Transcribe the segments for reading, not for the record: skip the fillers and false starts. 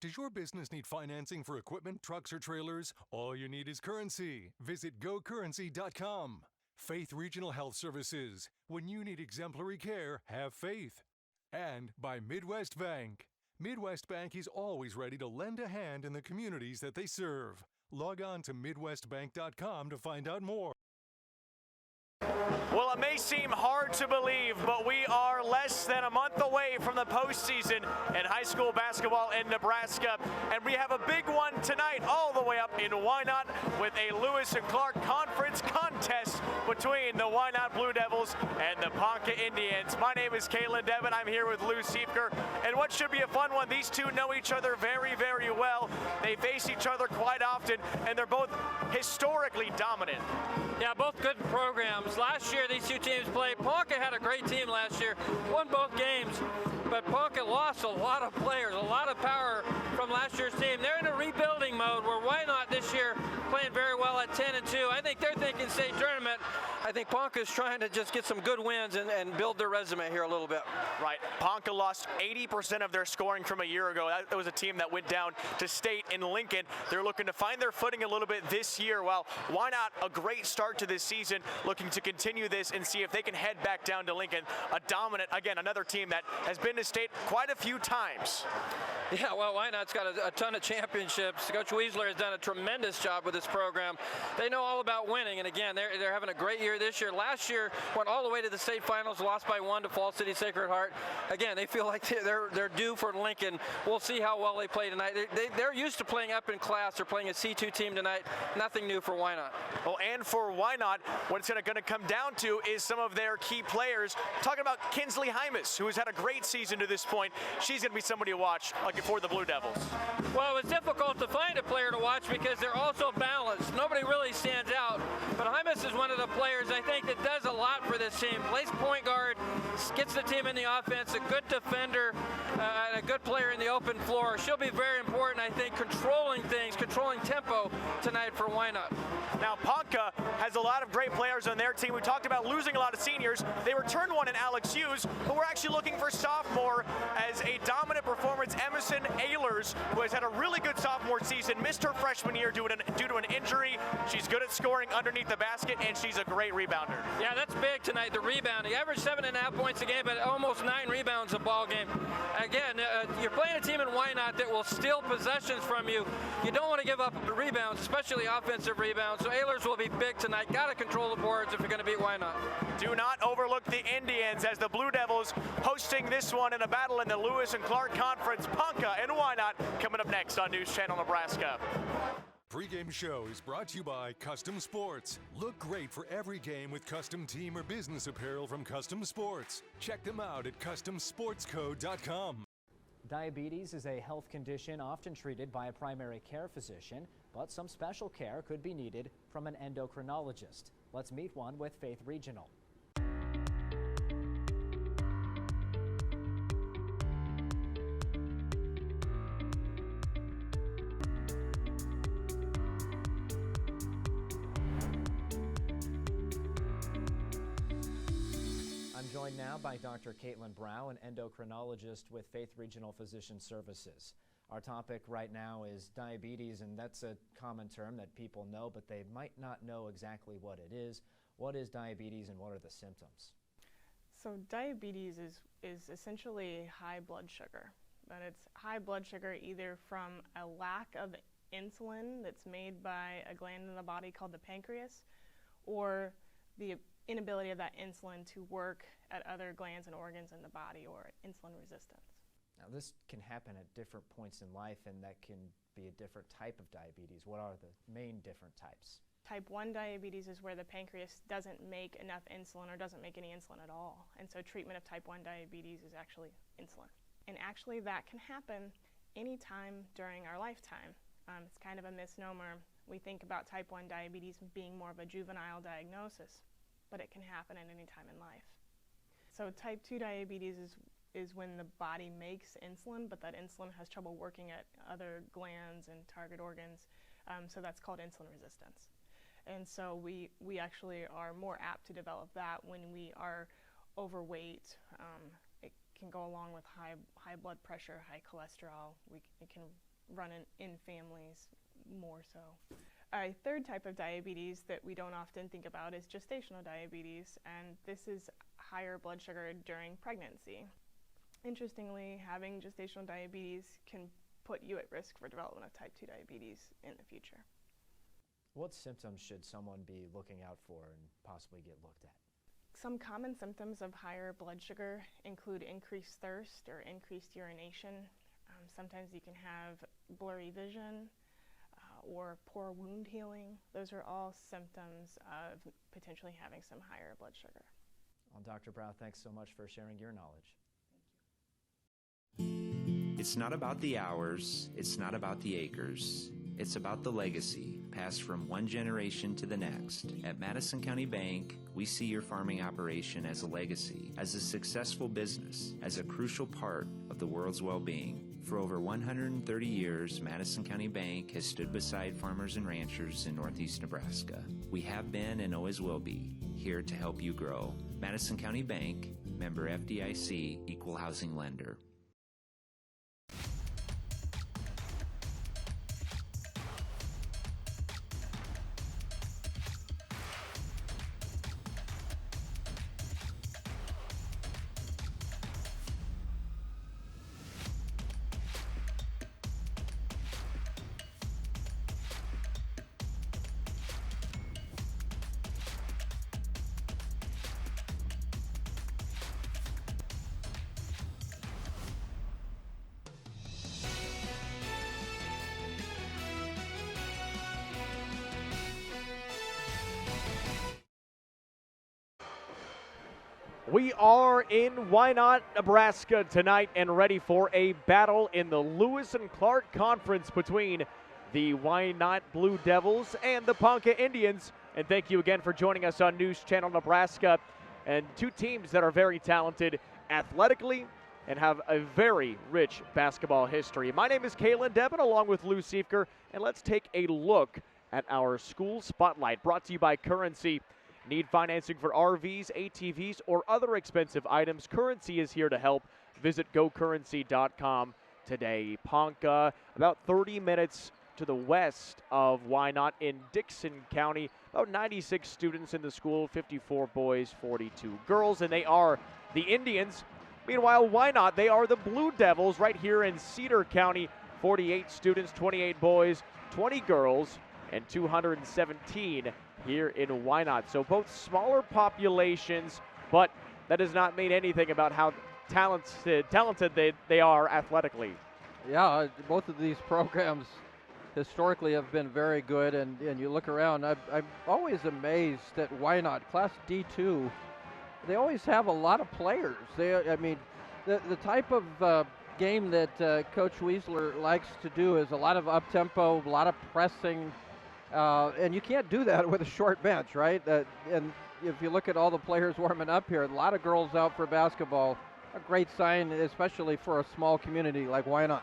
Does your business need financing for equipment, trucks, or trailers? All you need is currency. Visit gocurrency.com. Faith Regional Health Services. When you need exemplary care, have faith. And by Midwest Bank. Midwest Bank is always ready to lend a hand in the communities that they serve. Log on to MidwestBank.com to find out more. Well, it may seem hard to believe, but we are less than a month away from the postseason in high school basketball in Nebraska. And we have a big one tonight all the way up in Wynot with a Lewis and Clark Conference contest between the Wynot Blue Devils and the Ponca Indians. My name is Kalen Devin. I'm here with Lou Siefker. And what should be a fun one, these two know each other very, very well. They face each other quite often, and they're both historically dominant. Yeah, both good programs. Last year, these two teams played. Ponca had a great team last year, won both games, but Ponca lost a lot of players, a lot of power from last year's team. They're in a rebuilding mode where Wynot this year playing very well at 10-2. I think they're thinking state tournament. I think Ponca's trying to just get some good wins and build their resume here a little bit. Right. Ponca lost 80% of their scoring from a year ago. That was a team that went down to state in Lincoln. They're looking to find their footing a little bit this year. Well, Wynot, a great start to this season, looking to continue this and see if they can head back down to Lincoln. A dominant, again, another team that has been to state quite a few times. Yeah, well, Wynot's got a ton of championships. Coach Weisler has done a tremendous job with this program. They know all about winning, and again, they're having a great year this year. Last year, went all the way to the state finals, lost by 1 to Fall City Sacred Heart. Again, they feel like they're due for Lincoln. We'll see how well they play tonight. They're used to playing up in class. They're playing a C2 team tonight. Nothing new for Wynot. Well, and for Wynot, what it's going to come down to is some of their key players. Talking about Kinsley Hymas, who has had a great season to this point. She's going to be somebody to watch for the Blue Devils. Well, it's difficult to find a player to watch because they're all so balanced. Nobody really stands out. But Hymas is one of the players, I think, that does a lot for this team. Plays point guard, gets the team in the offense, a good defender, and a good player in the open floor. She'll be very important, I think, controlling things, controlling tempo tonight for Wynot. Now, Ponca has a lot of great players on their team. We talked about losing a lot of seniors. They returned one in Alex Hughes, but we're actually looking for sophomore as a dominant performance. Emerson Ehlers, who has had a really good sophomore season, missed her freshman year due to an injury. She's good at scoring underneath the basket, and she's a great rebounder. Yeah, that's big tonight, the rebounding. Averaged 7.5 points a game, but almost 9 rebounds a ball game. Again, you're playing a team in Wynot that will steal possessions from you. You don't want to give up rebounds, especially offensive rebounds. So Ehlers will be big tonight. Got to control the boards if you're going to beat Wynot. Do not overlook the Indians as the Blue Devils hosting this one in a battle in the Lewis and Clark Conference. Ponca and Wynot coming up next on News Channel Nebraska. Pregame show is brought to you by Custom Sports. Look great for every game with custom team or business apparel from Custom Sports. Check them out at CustomSportsCo.com. Diabetes is a health condition often treated by a primary care physician, but some special care could be needed from an endocrinologist. Let's meet one with Faith Regional. Joined now by Dr. Caitlin Brow, an endocrinologist with Faith Regional Physician Services. Our topic right now is diabetes, and that's a common term that people know, but they might not know exactly what it is. What is diabetes and what are the symptoms? So diabetes is essentially high blood sugar, but it's high blood sugar either from a lack of insulin that's made by a gland in the body called the pancreas, or the inability of that insulin to work at other glands and organs in the body, or insulin resistance. Now this can happen at different points in life, and that can be a different type of diabetes. What are the main different types? Type 1 diabetes is where the pancreas doesn't make enough insulin or doesn't make any insulin at all. And so treatment of type 1 diabetes is actually insulin. And actually that can happen anytime during our lifetime. It's kind of a misnomer. We think about type 1 diabetes being more of a juvenile diagnosis, but it can happen at any time in life. So type 2 diabetes is when the body makes insulin, but that insulin has trouble working at other glands and target organs, so that's called insulin resistance. And so we actually are more apt to develop that when we are overweight. It can go along with high blood pressure, high cholesterol. It can run in families more so. A third type of diabetes that we don't often think about is gestational diabetes, and this is higher blood sugar during pregnancy. Interestingly, having gestational diabetes can put you at risk for development of type 2 diabetes in the future. What symptoms should someone be looking out for and possibly get looked at? Some common symptoms of higher blood sugar include increased thirst or increased urination. Sometimes you can have blurry vision or poor wound healing. Those are all symptoms of potentially having some higher blood sugar. Well, Dr. Brow, thanks so much for sharing your knowledge. It's not about the hours, it's not about the acres. It's about the legacy passed from one generation to the next. At Madison County Bank, we see your farming operation as a legacy, as a successful business, as a crucial part of the world's well-being. For over 130 years, Madison County Bank has stood beside farmers and ranchers in northeast Nebraska. We have been and always will be here to help you grow. Madison County Bank, member FDIC, equal housing lender. We are in Wynot, Nebraska tonight and ready for a battle in the Lewis and Clark Conference between the Wynot Blue Devils and the Ponca Indians. And thank you again for joining us on News Channel Nebraska. And two teams that are very talented athletically and have a very rich basketball history. My name is Kalen Devin along with Lou Siefker, and let's take a look at our school spotlight brought to you by Currency. Need financing for RVs, ATVs, or other expensive items? Currency is here to help. Visit gocurrency.com today. Ponca, about 30 minutes to the west of Wynot in Dixon County. About 96 students in the school, 54 boys, 42 girls, and they are the Indians. Meanwhile, Wynot, they are the Blue Devils right here in Cedar County. 48 students, 28 boys, 20 girls, and 217 here in Wynot. So both smaller populations, but that does not mean anything about how talented they are athletically. Yeah, both of these programs historically have been very good, and you look around, I'm always amazed at Wynot, Class D2, they always have a lot of players. The type of game that Coach Weisler likes to do is a lot of up-tempo, a lot of pressing, and you can't do that with a short bench, right? And if you look at all the players warming up here, a lot of girls out for basketball, a great sign, especially for a small community like Wynot.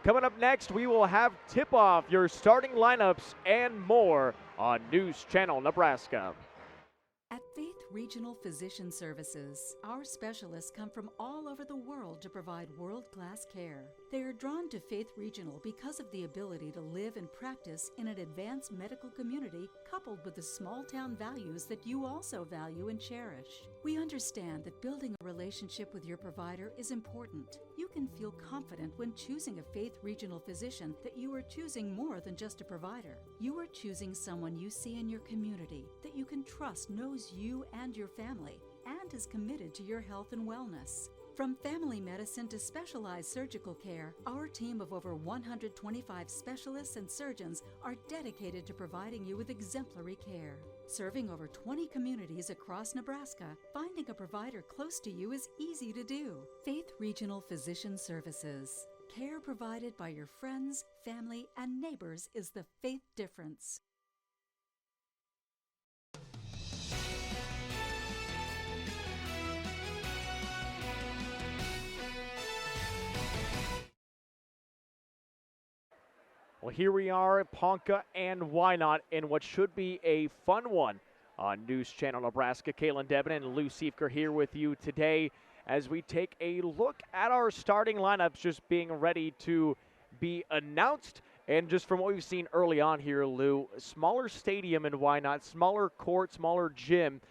Coming up next, we will have tip-off, your starting lineups, and more on News Channel Nebraska. At Faith Regional Physician Services, our specialists come from all over the world to provide world-class care. They are drawn to Faith Regional because of the ability to live and practice in an advanced medical community coupled with the small-town values that you also value and cherish. We understand that building a relationship with your provider is important. You can feel confident when choosing a Faith Regional physician that you are choosing more than just a provider. You are choosing someone you see in your community that you can trust knows you and your family and is committed to your health and wellness. From family medicine to specialized surgical care, our team of over 125 specialists and surgeons are dedicated to providing you with exemplary care. Serving over 20 communities across Nebraska, finding a provider close to you is easy to do. Faith Regional Physician Services. Care provided by your friends, family, and neighbors is the Faith difference. Well, here we are at Ponca and Wynot in what should be a fun one on News Channel Nebraska. Kalen Devin and Lou Siefker here with you today as we take a look at our starting lineups just being ready to be announced. And just from what we've seen early on here, Lou, smaller stadium and why not, smaller court, smaller gym,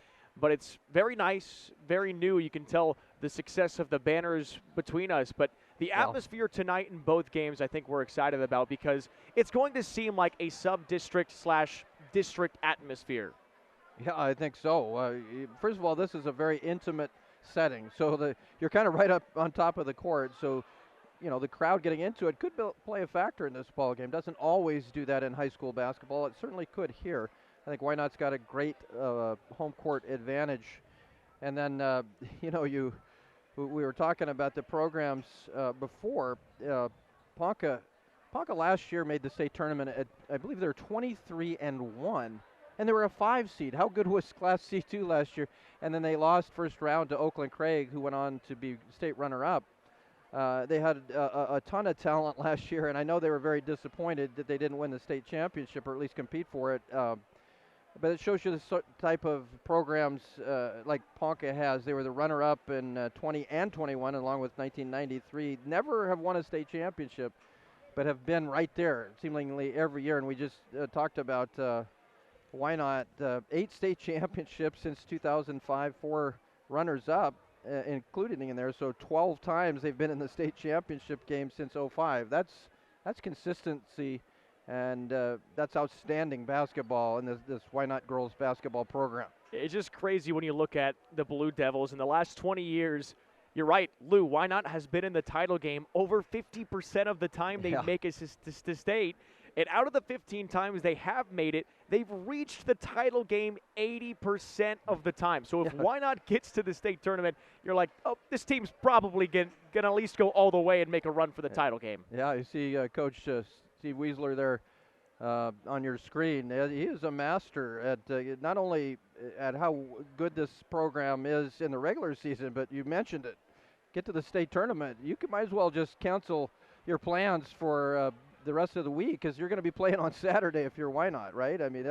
but it's very nice, very new. You can tell the success of the banners between us, but the atmosphere tonight in both games I think we're excited about because it's going to seem like a sub-district/district atmosphere. Yeah, I think so. First of all, this is a very intimate setting, so you're kind of right up on top of the court, so the crowd getting into it could play a factor in this ball game. Doesn't always do that in high school basketball. It certainly could here. I think Wynot's got a great home court advantage. And then, we were talking about the programs before. Ponca last year made the state tournament at, I believe they were 23-1, and they were a 5 seed. How good was Class C2 last year? And then they lost first round to Oakland Craig, who went on to be state runner-up. They had a ton of talent last year, and I know they were very disappointed that they didn't win the state championship or at least compete for it. But it shows you the type of programs like Ponca has. They were the runner-up in 20 and 21, along with 1993. Never have won a state championship, but have been right there seemingly every year. And we just talked about Wynot, 8 state championships since 2005, 4 runners-up, including in there. So 12 times they've been in the state championship game since 05. That's consistency. And that's outstanding basketball in this Wynot girls basketball program. It's just crazy when you look at the Blue Devils. In the last 20 years, you're right, Lou, Wynot has been in the title game over 50% of the time they make it to state. And out of the 15 times they have made it, they've reached the title game 80% of the time. So if Wynot gets to the state tournament, you're like, oh, this team's probably going to at least go all the way and make a run for the title game. Yeah, you see Coach Steve Weisler there on your screen. He is a master at not only at how good this program is in the regular season, but you mentioned it. Get to the state tournament, you might as well just cancel your plans for the rest of the week because you're going to be playing on Saturday if you're Wynot, right? I mean,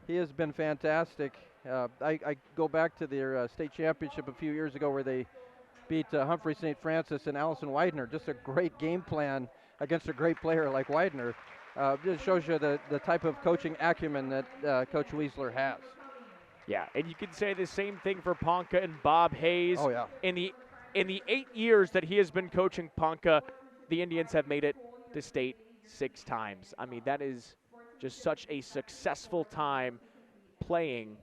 he has been fantastic. I go back to their state championship a few years ago where they beat Humphrey St. Francis and Allison Widener. Just a great game plan against a great player like Widener. Just shows you the type of coaching acumen that Coach Weisler has. Yeah, and you can say the same thing for Ponca and Bob Hayes. Oh, yeah. In the 8 years that he has been coaching Ponca, the Indians have made it to state 6 times. I mean, that is just such a successful time playing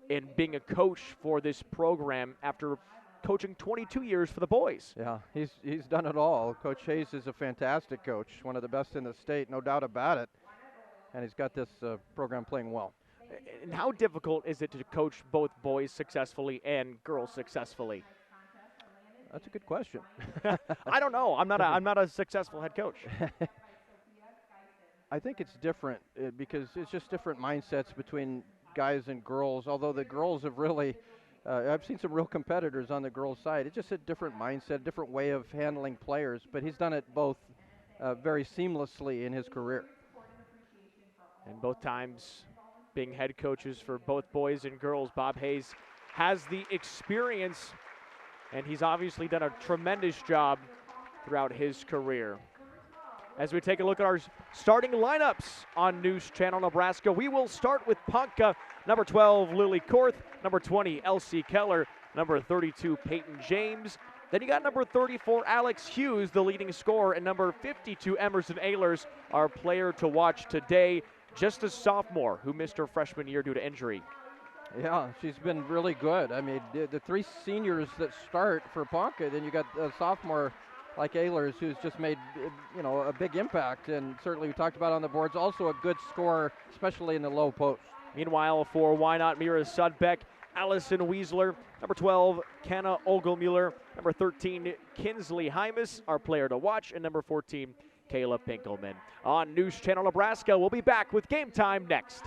and being a coach for this program after coaching 22 years for the boys. Yeah, he's done it all. Coach Hayes is a fantastic coach, one of the best in the state, no doubt about it. And he's got this program playing well. And how difficult is it to coach both boys successfully and girls successfully? That's a good question. I don't know. I'm not a successful head coach. I think it's different because it's just different mindsets between guys and girls, although the girls have really I've seen some real competitors on the girls' side. It's just a different mindset, different way of handling players, but he's done it both very seamlessly in his career. And both times being head coaches for both boys and girls, Bob Hayes has the experience, and he's obviously done a tremendous job throughout his career. As we take a look at our starting lineups on News Channel Nebraska, we will start with Ponca, number 12, Lily Korth, number 20, Elsie Keller, number 32, Peyton James. Then you got number 34, Alex Hughes, the leading scorer, and number 52, Emerson Ehlers, our player to watch today, just a sophomore who missed her freshman year due to injury. Yeah, she's been really good. I mean, the 3 seniors that start for Ponca, then you got a sophomore like Ehlers, who's just made, a big impact, and certainly we talked about on the boards, also a good scorer, especially in the low post. Meanwhile, for Wynot, Mira Sudbeck, Allison Weisler, number 12, Kenna Ogelmuller, number 13, Kinsley Hymas, our player to watch, and number 14, Kayla Pinkelman. On News Channel Nebraska, we'll be back with Game Time next.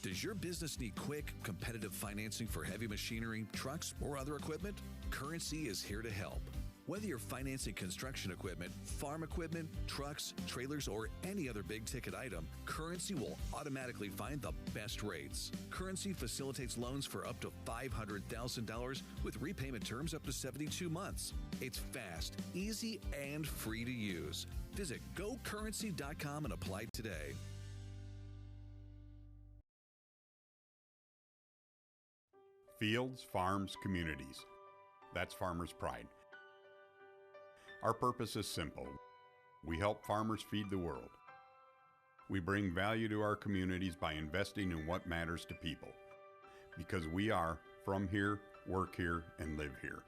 Does your business need quick, competitive financing for heavy machinery, trucks, or other equipment? Currency is here to help. Whether you're financing construction equipment, farm equipment, trucks, trailers, or any other big-ticket item, Currency will automatically find the best rates. Currency facilitates loans for up to $500,000 with repayment terms up to 72 months. It's fast, easy, and free to use. Visit GoCurrency.com and apply today. Fields, farms, communities. That's Farmers' Pride. Our purpose is simple. We help farmers feed the world. We bring value to our communities by investing in what matters to people. Because we are from here, work here, and live here.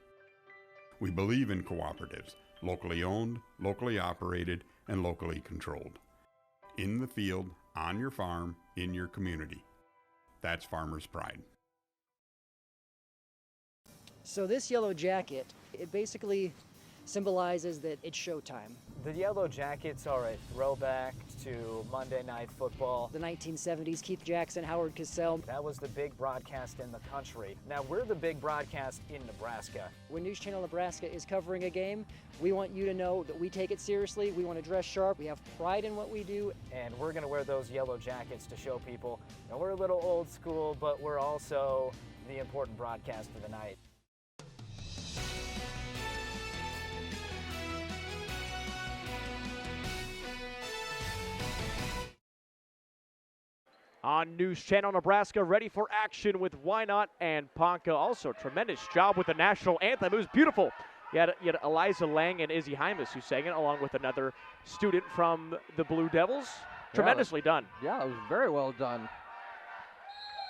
We believe in cooperatives, locally owned, locally operated, and locally controlled. In the field, on your farm, in your community. That's Farmers' Pride. So this yellow jacket, it basically symbolizes that it's showtime. The Yellow Jackets are a throwback to Monday Night Football. The 1970s, Keith Jackson, Howard Cosell. That was the big broadcast in the country. Now we're the big broadcast in Nebraska. When News Channel Nebraska is covering a game, we want you to know that we take it seriously. We want to dress sharp. We have pride in what we do. And we're going to wear those yellow jackets to show people that we're a little old school, but we're also the important broadcast of the night. On News Channel Nebraska, ready for action with Wynot and Ponca. Also, tremendous job with the national anthem. It was beautiful. You had Eliza Lang and Izzy Hymas who sang it, along with another student from the Blue Devils. Tremendously done. Yeah, it was very well done.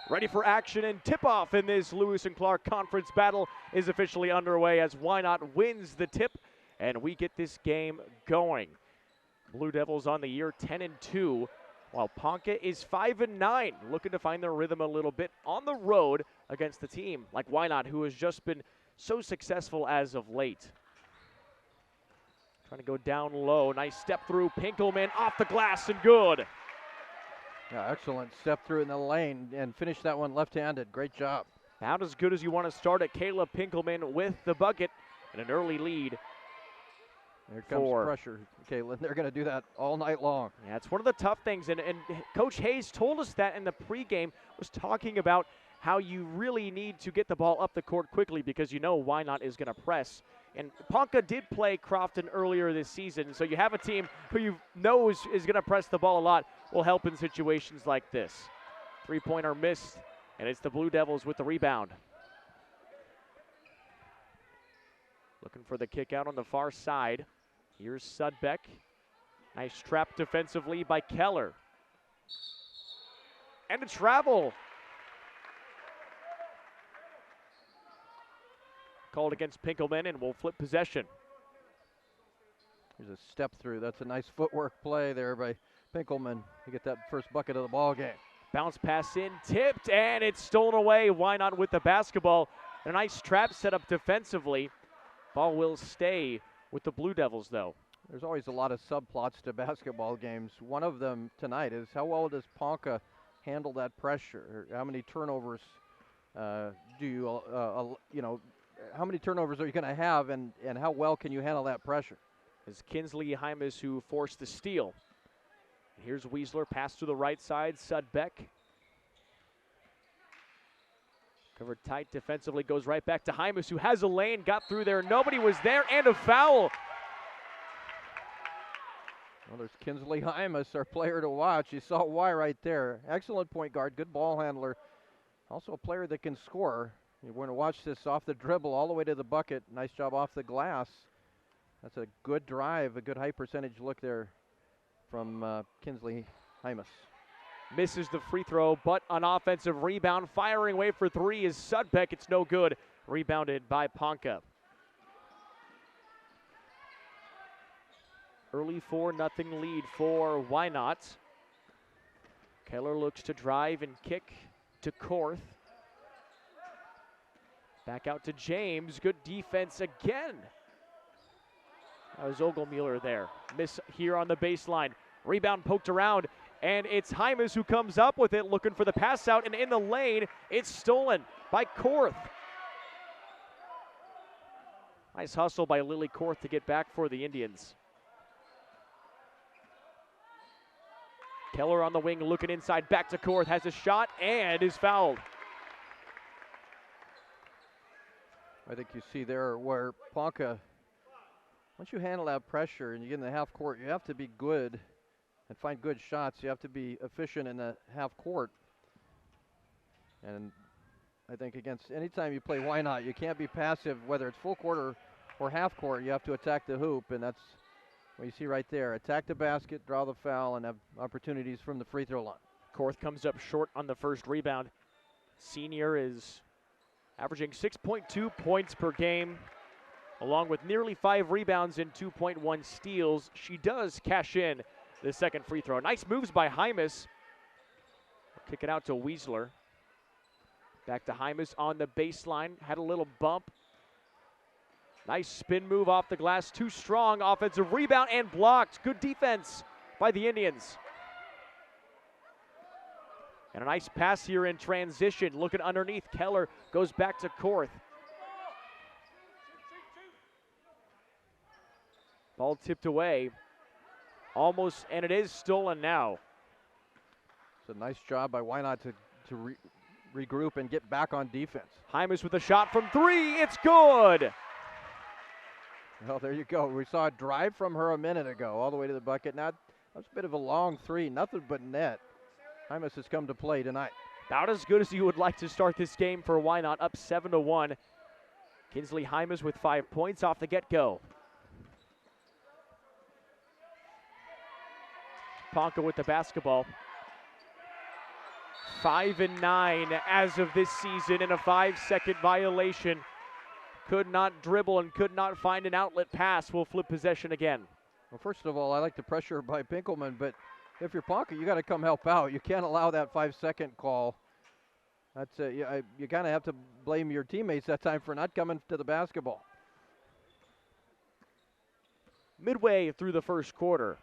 Ready for action, and tip-off in this Lewis and Clark Conference battle is officially underway as Wynot wins the tip, and we get this game going. Blue Devils on the year 10-2. While Ponca is 5-9, looking to find their rhythm a little bit on the road against the team like Wynot, who has just been so successful as of late. Trying to go down low. Nice step through. Pinkelman off the glass and good. Yeah, excellent step through in the lane and finished that one left-handed. Great job. About as good as you want to start at. Caleb Pinkelman with the bucket and an early lead. Here comes pressure, Caitlin. They're going to do that all night long. Yeah, it's one of the tough things, and Coach Hayes told us that in the pregame, was talking about how you really need to get the ball up the court quickly because you know Wynot is going to press. And Ponca did play Crofton earlier this season, so you have a team who you know is going to press the ball a lot, will help in situations like this. Three-pointer missed, and it's the Blue Devils with the rebound. Looking for the kick out on the far side. Here's Sudbeck. Nice trap defensively by Keller. And a travel. Called against Pinkelman, and will flip possession. There's a step through. That's a nice footwork play there by Pinkelman to get that first bucket of the ball game. Bounce pass in, tipped, and it's stolen away. Wynot with the basketball. A nice trap set up defensively. Ball will stay with the Blue Devils, though. There's always a lot of subplots to basketball games. One of them tonight is how well does Ponca handle that pressure? How many turnovers how many turnovers are you going to have, and how well can you handle that pressure? It's Kinsley Hymas who forced the steal. Here's Weisler, pass to the right side, Sudbeck. Covered tight defensively, goes right back to Hymas, who has a lane, got through there. Nobody was there, and a foul. Well, there's Kinsley Hymas, our player to watch. You saw why right there. Excellent point guard, good ball handler. Also a player that can score. You're going to watch this off the dribble all the way to the bucket. Nice job off the glass. That's a good drive, a good high percentage look there from Kinsley Hymas. Misses the free throw, but an offensive rebound. Firing away for three is Sudbeck. It's no good. Rebounded by Ponca. Early 4-0 lead for Wynot. Keller looks to drive and kick to Korth. Back out to James. Good defense again. That was Ogelmuller there. Miss here on the baseline. Rebound poked around, and it's Hymas who comes up with it, looking for the pass out, and in the lane, it's stolen by Korth. Nice hustle by Lily Korth to get back for the Indians. Keller on the wing, looking inside, back to Korth, has a shot and is fouled. I think you see there where Ponca, once you handle that pressure and you get in the half court, you have to be good and find good shots. You have to be efficient in the half court. And I think against anytime you play Wynot, you can't be passive, whether it's full court or half court. You have to attack the hoop, and that's what you see right there. Attack the basket, draw the foul, and have opportunities from the free throw line. Korth comes up short on the first rebound. Senior is averaging 6.2 points per game, along with nearly 5 rebounds and 2.1 steals. She does cash in the second free throw. Nice moves by Hymas. Kick it out to Weisler. Back to Hymas on the baseline. Had a little bump. Nice spin move off the glass. Too strong. Offensive rebound and blocked. Good defense by the Indians. And a nice pass here in transition. Looking underneath. Keller goes back to Korth. Ball tipped away. Almost, and it is stolen now. It's a nice job by Wynot to regroup and get back on defense. Hymas with a shot from 3. It's good. Well, there you go. We saw a drive from her a minute ago, all the way to the bucket. Now, that was a bit of a long 3, nothing but net. Hymas has come to play tonight. About as good as you would like to start this game for Wynot, up 7-1. Kinsley Hymas with 5 points off the get-go. Ponca with the basketball. 5-9 as of this season in a 5-second violation. Could not dribble and could not find an outlet pass. Will flip possession again. Well, first of all, I like the pressure by Pinkelman, but if you're Ponca, you got to come help out. You can't allow that 5-second call. That's you kind of have to blame your teammates that time for not coming to the basketball. Midway through the first quarter.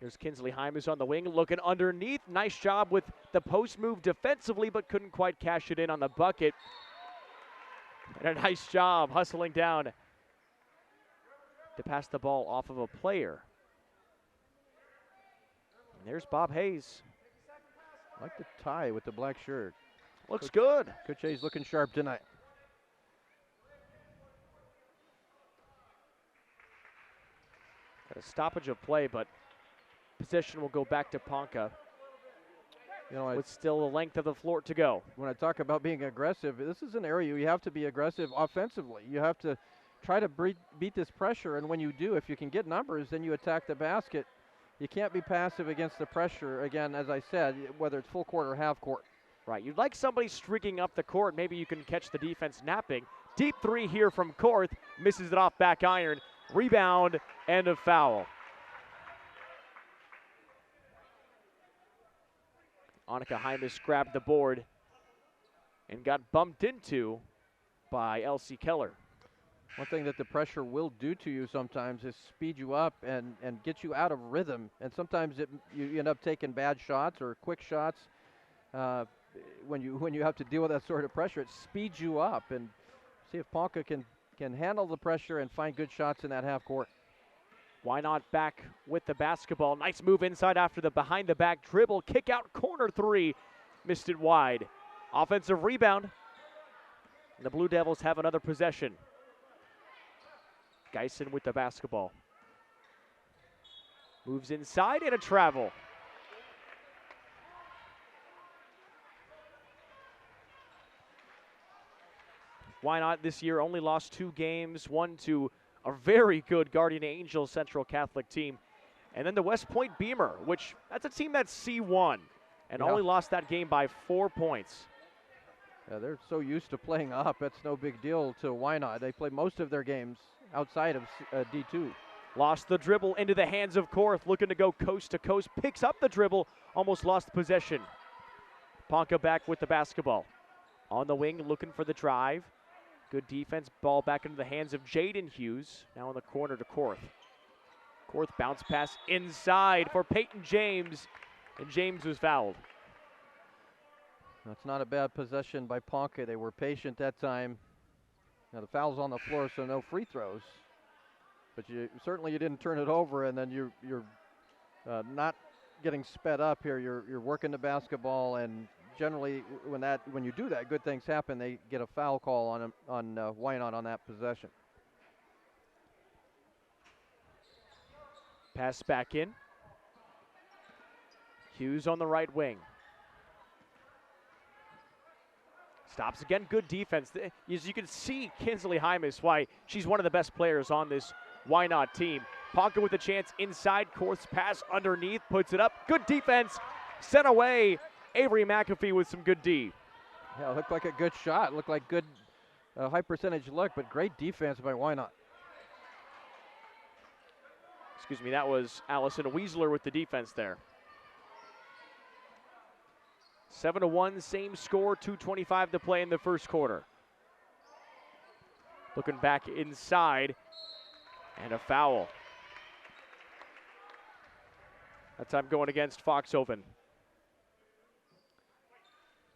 Here's Kinsley Hymas on the wing, looking underneath. Nice job with the post move defensively, but couldn't quite cash it in on the bucket. And a nice job hustling down to pass the ball off of a player. And there's Bob Hayes. I like the tie with the black shirt. Looks good. Coach Hayes looking sharp tonight. Got a stoppage of play, but possession will go back to Ponca. You know, with still the length of the floor to go. When I talk about being aggressive, this is an area you have to be aggressive offensively. You have to try to beat this pressure, and when you do, if you can get numbers, then you attack the basket. You can't be passive against the pressure, again, as I said, whether it's full court or half court. Right, you'd like somebody streaking up the court. Maybe you can catch the defense napping. Deep 3 here from Korth. Misses it off back iron. Rebound and a foul. Annika Hymas grabbed the board and got bumped into by Elsie Keller. One thing that the pressure will do to you sometimes is speed you up and get you out of rhythm. And sometimes you end up taking bad shots or quick shots. When you have to deal with that sort of pressure, it speeds you up. And see if Ponca can handle the pressure and find good shots in that half court. Wynot back with the basketball. Nice move inside after the behind-the-back dribble. Kick out, corner 3. Missed it wide. Offensive rebound. And the Blue Devils have another possession. Geisen with the basketball. Moves inside and a travel. Wynot this year only lost 2 games, one to a very good Guardian Angels Central Catholic team. And then the West Point Beamer, which that's a team that's C1 and only lost that game by 4 points. Yeah, they're so used to playing up. That's no big deal to Wynot. They play most of their games outside of D2. Lost the dribble into the hands of Korth, looking to go coast to coast. Picks up the dribble, almost lost possession. Ponca back with the basketball. On the wing, looking for the drive. Good defense, ball back into the hands of Jaden Hughes. Now in the corner to Korth. Korth bounce pass inside for Peyton James, and James was fouled. That's not a bad possession by Ponca. They were patient that time. Now the foul's on the floor, so no free throws. But you didn't turn it over, and then you're not getting sped up here. You're working the basketball, and generally when you do that, good things happen. They get a foul call on Wynot on that possession. Pass back in. Hughes on the right wing. Stops again, good defense. As you can see, Kinsley Hymas, why she's one of the best players on this Wynot team. Ponca with a chance inside, Korth's pass underneath, puts it up. Good defense, sent away. Avery McAfee with some good D. Yeah, it looked like a good shot. Looked like good high percentage look, but great defense by Wynot. Excuse me, that was Allison Weisler with the defense there. 7-1, same score, 2:25 to play in the first quarter. Looking back inside, and a foul. That time going against Foxhoven.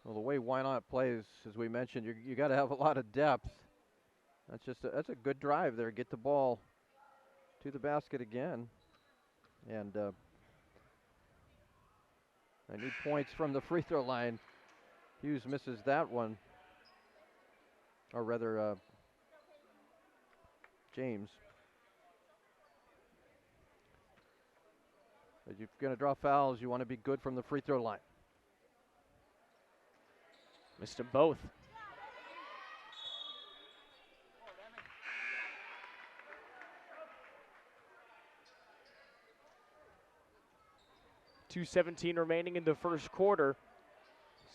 Well, the way Wynot plays, as we mentioned, you got to have a lot of depth. That's a good drive there. Get the ball to the basket again, and I need points from the free throw line. Hughes misses that one, or rather, James. If you're going to draw fouls, you want to be good from the free throw line. Missed them both. .217 remaining in the first quarter.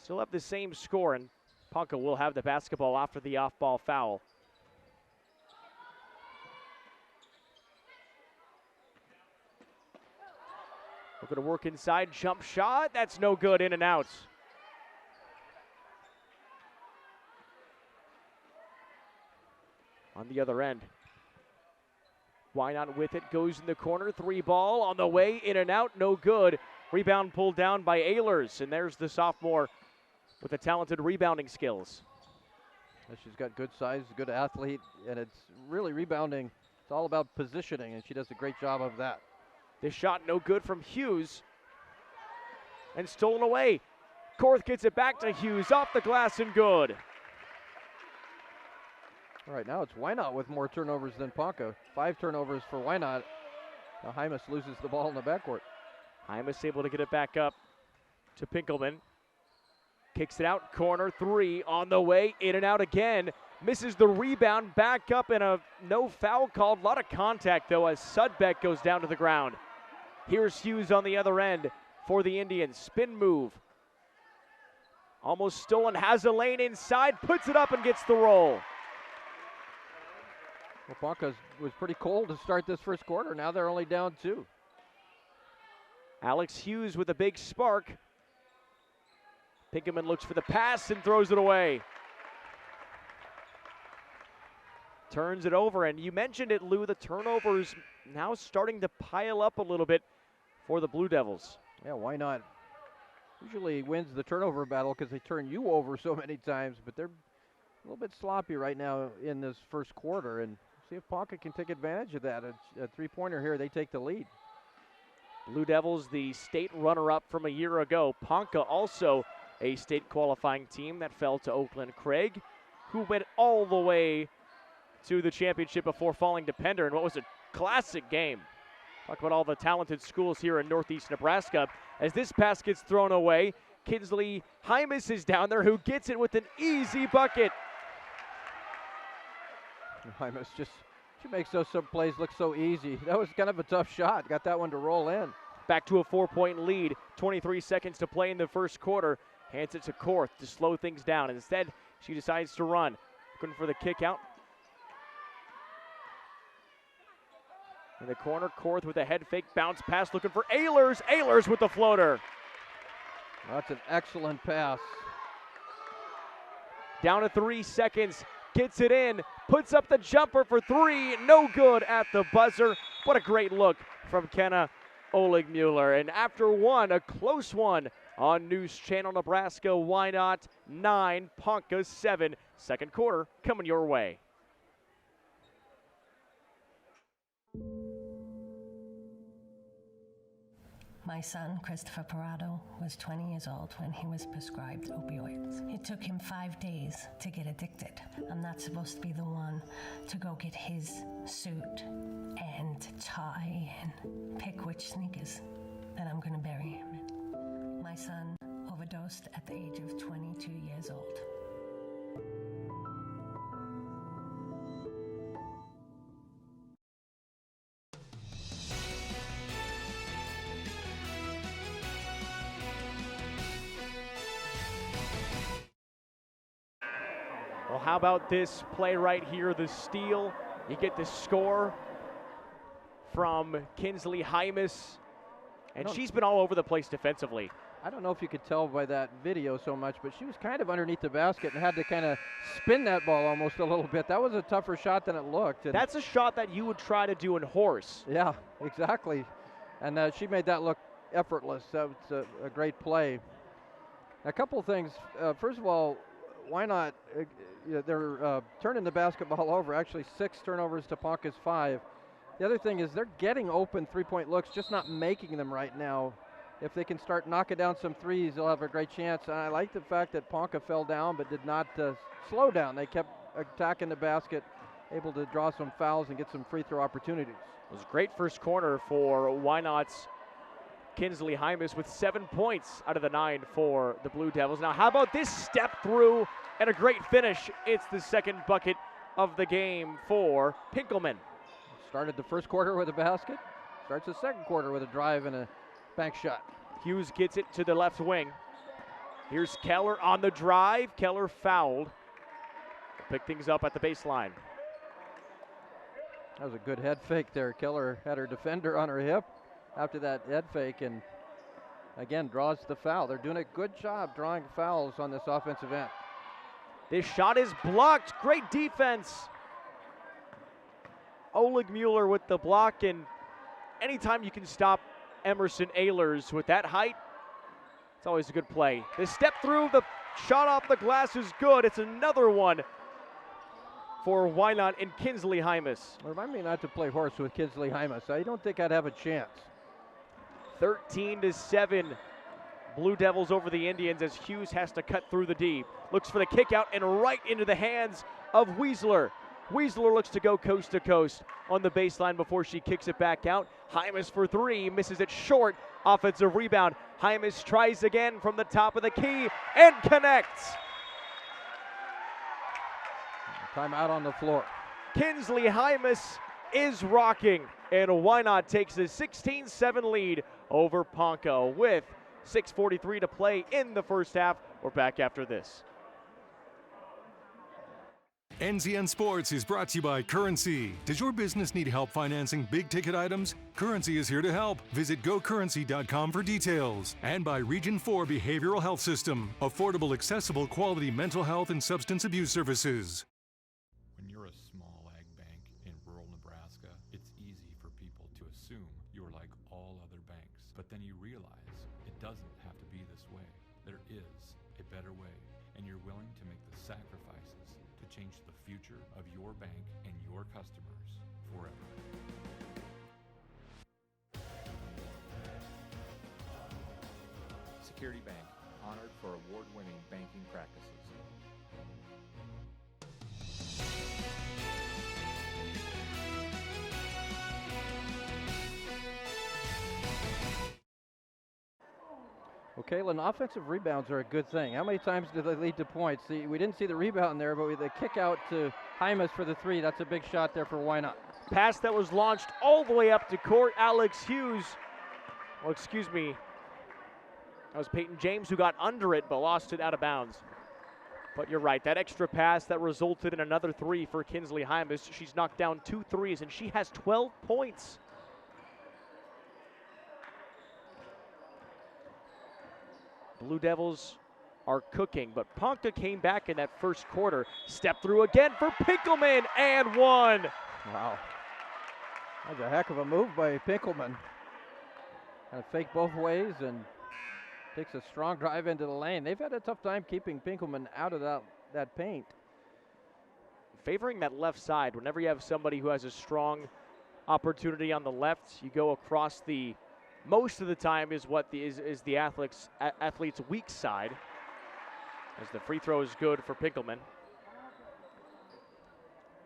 Still have the same score, and Ponca will have the basketball after the off-ball foul. We're going to work inside, jump shot. That's no good, in and out. On the other end, Wynot with it, goes in the corner, 3 ball on the way, in and out, no good. Rebound pulled down by Ehlers, and there's the sophomore with the talented rebounding skills. She's got good size, good athlete, and it's really rebounding. It's all about positioning, and she does a great job of that. This shot no good from Hughes, and stolen away. Korth gets it back to Hughes, off the glass and good. All right, now it's Wynot with more turnovers than Ponca. 5 turnovers for Wynot. Now Hymas loses the ball in the backcourt. Hymas able to get it back up to Pinkelman. Kicks it out, corner 3 on the way, in and out again. Misses the rebound, back up, and a no foul called. A lot of contact, though, as Sudbeck goes down to the ground. Here's Hughes on the other end for the Indians. Spin move. Almost stolen, has a lane inside, puts it up and gets the roll. Well, Ponca was pretty cold to start this first quarter. Now they're only down 2. Alex Hughes with a big spark. Pinkelman looks for the pass and throws it away. Turns it over, and you mentioned it, Lou, the turnovers now starting to pile up a little bit for the Blue Devils. Yeah, Wynot usually wins the turnover battle because they turn you over so many times, but they're a little bit sloppy right now in this first quarter, and see if Ponca can take advantage of that. A 3-pointer here, they take the lead. Blue Devils, the state runner-up from a year ago. Ponca also a state qualifying team that fell to Oakland Craig, who went all the way to the championship before falling to Pender in what was a classic game. Talk about all the talented schools here in Northeast Nebraska. As this pass gets thrown away, Kinsley Hymas is down there, who gets it with an easy bucket. Hymas she makes those some plays look so easy. That was kind of a tough shot. Got that one to roll in. Back to a 4-point lead. 23 seconds to play in the first quarter. Hands it to Korth to slow things down. Instead, she decides to run. Looking for the kick out. In the corner, Korth with a head fake bounce pass, looking for Ehlers. Ehlers with the floater. That's an excellent pass. Down to 3 seconds. Gets it in, puts up the jumper for 3, no good at the buzzer. What a great look from Kenna Oligmuller. And after one, a close one on News Channel Nebraska. Wynot 9, Ponca 7. Second quarter coming your way. My son, Christopher Parado, was 20 years old when he was prescribed opioids. It took him 5 days to get addicted. I'm not supposed to be the one to go get his suit and tie and pick which sneakers that I'm going to bury him in. My son overdosed at the age of 22 years old. Well, how about this play right here, the steal? You get the score from Kinsley Hymas, and she's been all over the place defensively. I don't know if you could tell by that video so much, but she was kind of underneath the basket and had to kind of spin that ball almost a little bit. That was a tougher shot than it looked. And that's a shot that you would try to do in horse. Yeah, exactly. And she made that look effortless. That was a great play. A couple of things. First of all, Wynot? They're turning the basketball over. Actually, 6 turnovers to Ponca's 5. The other thing is they're getting open three-point looks, just not making them right now. If they can start knocking down some threes, they'll have a great chance. And I like the fact that Ponca fell down but did not slow down. They kept attacking the basket, able to draw some fouls and get some free throw opportunities. It was a great first corner for Wynot's Kinsley Hymas with 7 points out of the 9 for the Blue Devils. Now, how about this step through and a great finish? It's the second bucket of the game for Pinkelman. Started the first quarter with a basket, starts the second quarter with a drive and a bank shot. Hughes gets it to the left wing. Here's Keller on the drive. Keller fouled. Pick things up at the baseline. That was a good head fake there. Keller had her defender on her hip after that head fake and again draws the foul. They're doing a good job drawing fouls on this offensive end. This shot is blocked. Great defense. Oleg Mueller with the block, and anytime you can stop Emerson Ehlers with that height, it's always a good play. The step through, the shot off the glass is good. It's another one for Wynot and Kinsley Hymas. Remind me not to play horse with Kinsley Hymas. I don't think I'd have a chance. 13-7. Blue Devils over the Indians as Hughes has to cut through the D. Looks for the kick out and right into the hands of Weisler. Weisler looks to go coast to coast on the baseline before she kicks it back out. Hymas for 3, misses it short. Offensive rebound. Hymas tries again from the top of the key and connects. Timeout on the floor. Kinsley Hymas is rocking, and Wynot takes a 16-7 lead over Ponca with 6:43 to play in the first half. We're back after this. NZN Sports is brought to you by Currency. Does your business need help financing big-ticket items? Currency is here to help. Visit gocurrency.com for details. And by Region 4 Behavioral Health System. Affordable, accessible, quality mental health and substance abuse services. When you're a small ag bank in rural Nebraska, it's easy for people to assume you're like all other banks. But then you realize it doesn't have to be this way. There is a better way, and you're willing to make the sacrifices to change the future of your bank and your customers forever. Security Bank, honored for award-winning banking practices. Well, Caitlin, offensive rebounds are a good thing. How many times do they lead to points? We didn't see the rebound there, but with the kick out to Hymas for the 3, that's a big shot there for Wynot. Pass that was launched all the way up to court. Alex Hughes, well, excuse me, that was Peyton James who got under it but lost it out of bounds. But you're right, that extra pass that resulted in another 3 for Kinsley Hymas. She's knocked down 2 threes, and she has 12 points. Blue Devils are cooking, but Ponca came back in that first quarter. Step through again for Pinkelman, and 1. Wow. That's a heck of a move by Pinkelman. Kind of fake both ways and takes a strong drive into the lane. They've had a tough time keeping Pinkelman out of that paint. Favoring that left side. Whenever you have somebody who has a strong opportunity on the left, you go across the most of the time is what is the athlete's weak side, as the free throw is good for Pinkelman.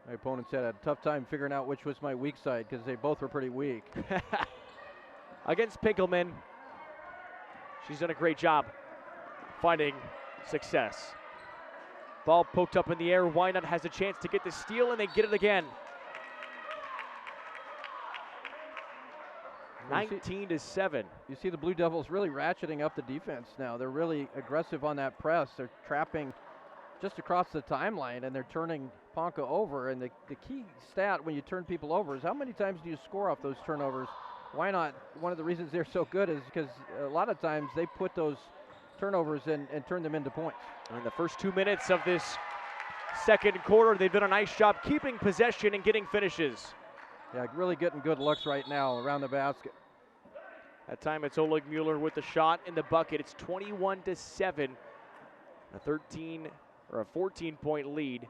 My opponents had a tough time figuring out which was my weak side because they both were pretty weak. Against Pinkelman, she's done a great job finding success. Ball poked up in the air. Wynot has a chance to get the steal, and they get it again. 19-7. You see the Blue Devils really ratcheting up the defense now. They're really aggressive on that press. They're trapping just across the timeline, and they're turning Ponca over. And the key stat when you turn people over is how many times do you score off those turnovers? Wynot, one of the reasons they're so good is because a lot of times they put those turnovers and turn them into points. In the first 2 minutes of this second quarter, they've done a nice job keeping possession and getting finishes. Yeah, really getting good looks right now around the basket. That time it's Oleg Mueller with the shot in the bucket. It's 21-7, a 14-point lead,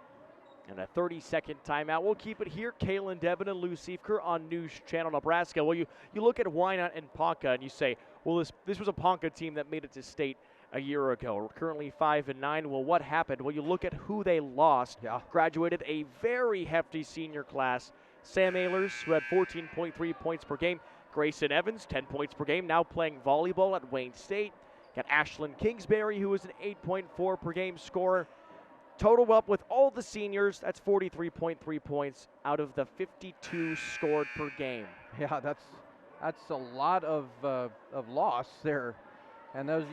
and a 30-second timeout. We'll keep it here. Kaylin Devin and Lou Siefker on News Channel Nebraska. Well, you look at Wynot and Ponca and you say, well, this was a Ponca team that made it to state a year ago. We're currently 5-9. Well, what happened? Well, you look at who they lost. Yeah. Graduated a very hefty senior class. Sam Ehlers, who had 14.3 points per game. Grayson Evans, 10 points per game, now playing volleyball at Wayne State. Got Ashlyn Kingsbury, who is an 8.4 per game scorer. Total up with all the seniors, that's 43.3 points out of the 52 scored per game. Yeah, that's a lot of loss there. And those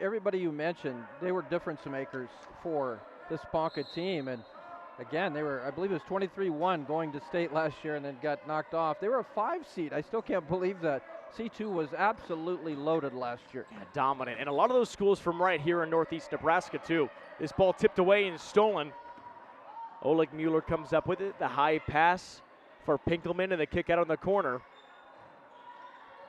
everybody you mentioned, they were difference makers for this Ponca team. And again, they were, I believe it was 23-1 going to state last year and then got knocked off. They were a 5 seed. I still can't believe that. C2 was absolutely loaded last year. Yeah, dominant. And a lot of those schools from right here in Northeast Nebraska, too. This ball tipped away and stolen. Oleg Mueller comes up with it. The high pass for Pinkelman and the kick out on the corner.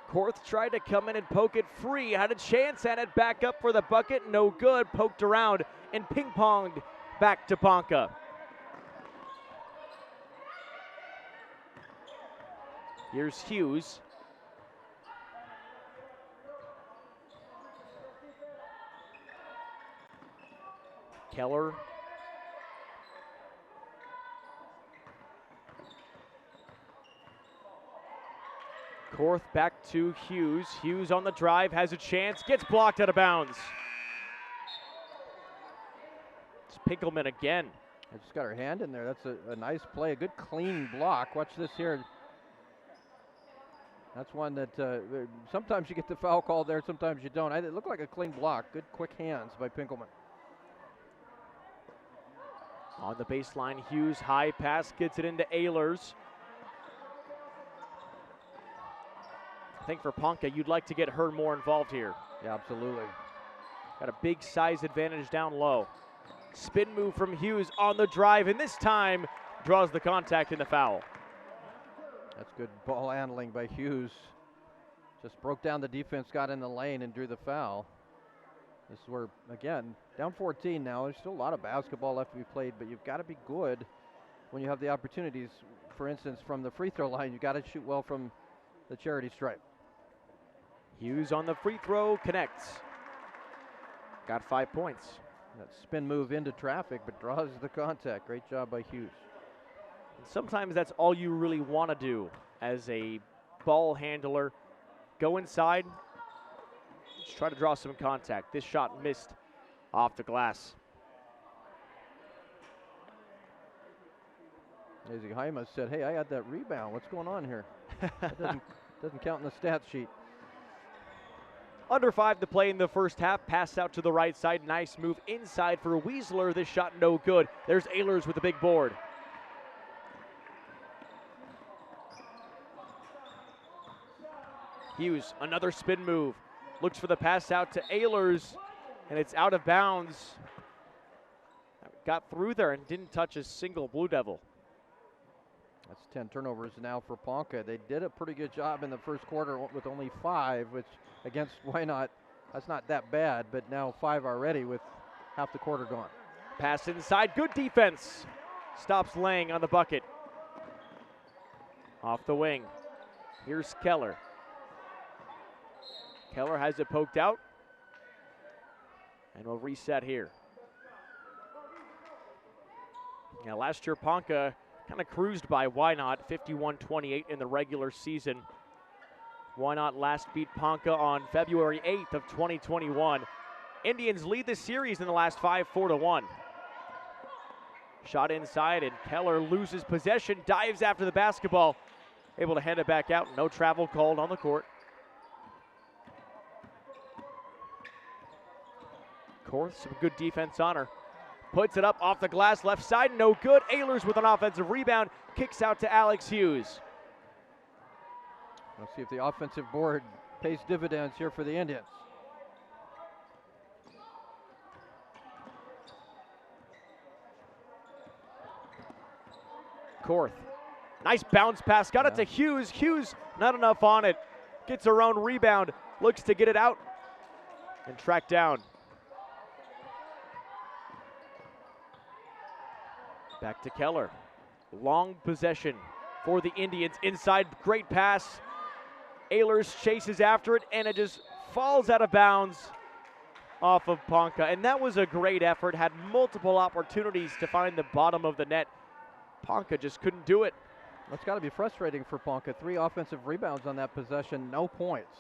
Korth tried to come in and poke it free. Had a chance at it. Back up for the bucket. No good. Poked around and ping-ponged back to Ponca. Here's Hughes. Keller. Korth back to Hughes. Hughes on the drive, has a chance, gets blocked out of bounds. It's Pinkelman again. I just got her hand in there. That's a nice play, a good clean block. Watch this here. That's one that sometimes you get the foul call there, sometimes you don't. It looked like a clean block. Good quick hands by Pinkelman. On the baseline, Hughes, high pass, gets it into Ehlers. I think for Ponca, you'd like to get her more involved here. Yeah, absolutely. Got a big size advantage down low. Spin move from Hughes on the drive, and this time draws the contact in the foul. That's good ball handling by Hughes. Just broke down the defense, got in the lane, and drew the foul. This is where, again, down 14 now. There's still a lot of basketball left to be played, but you've got to be good when you have the opportunities. For instance, from the free throw line, you've got to shoot well from the charity stripe. Hughes on the free throw, connects. Got 5 points. That spin move into traffic, but draws the contact. Great job by Hughes. And sometimes that's all you really want to do as a ball handler. Go inside, just try to draw some contact. This shot missed off the glass. Izzy Haima said, hey, I had that rebound. What's going on here? That doesn't count in the stat sheet. Under 5 to play in the first half. Pass out to the right side. Nice move inside for Weisler. This shot no good. There's Ehlers with the big board. Hughes, another spin move. Looks for the pass out to Ehlers, and it's out of bounds. Got through there and didn't touch a single Blue Devil. That's 10 turnovers now for Ponca. They did a pretty good job in the first quarter with only 5, which against Wynot, that's not that bad, but now 5 already with half the quarter gone. Pass inside, good defense. Stops Lang on the bucket. Off the wing. Here's Keller. Keller has it poked out. And we'll reset here. Now, last year, Ponca kind of cruised by Wynot, 51-28 in the regular season. Wynot last beat Ponca on February 8th of 2021. Indians lead the series in the last 5, 4-1. Shot inside, and Keller loses possession, dives after the basketball, able to hand it back out. No travel called on the court. Korth, some good defense on her. Puts it up off the glass, left side, no good. Ehlers with an offensive rebound, kicks out to Alex Hughes. Let's see if the offensive board pays dividends here for the Indians. Korth, nice bounce pass, got it to Hughes. Hughes, not enough on it. Gets her own rebound, looks to get it out and tracked down. Back to Keller. Long possession for the Indians. Inside, great pass. Ehlers chases after it, and it just falls out of bounds off of Ponca. And that was a great effort. Had multiple opportunities to find the bottom of the net. Ponca just couldn't do it. That's got to be frustrating for Ponca. 3 offensive rebounds on that possession, no points.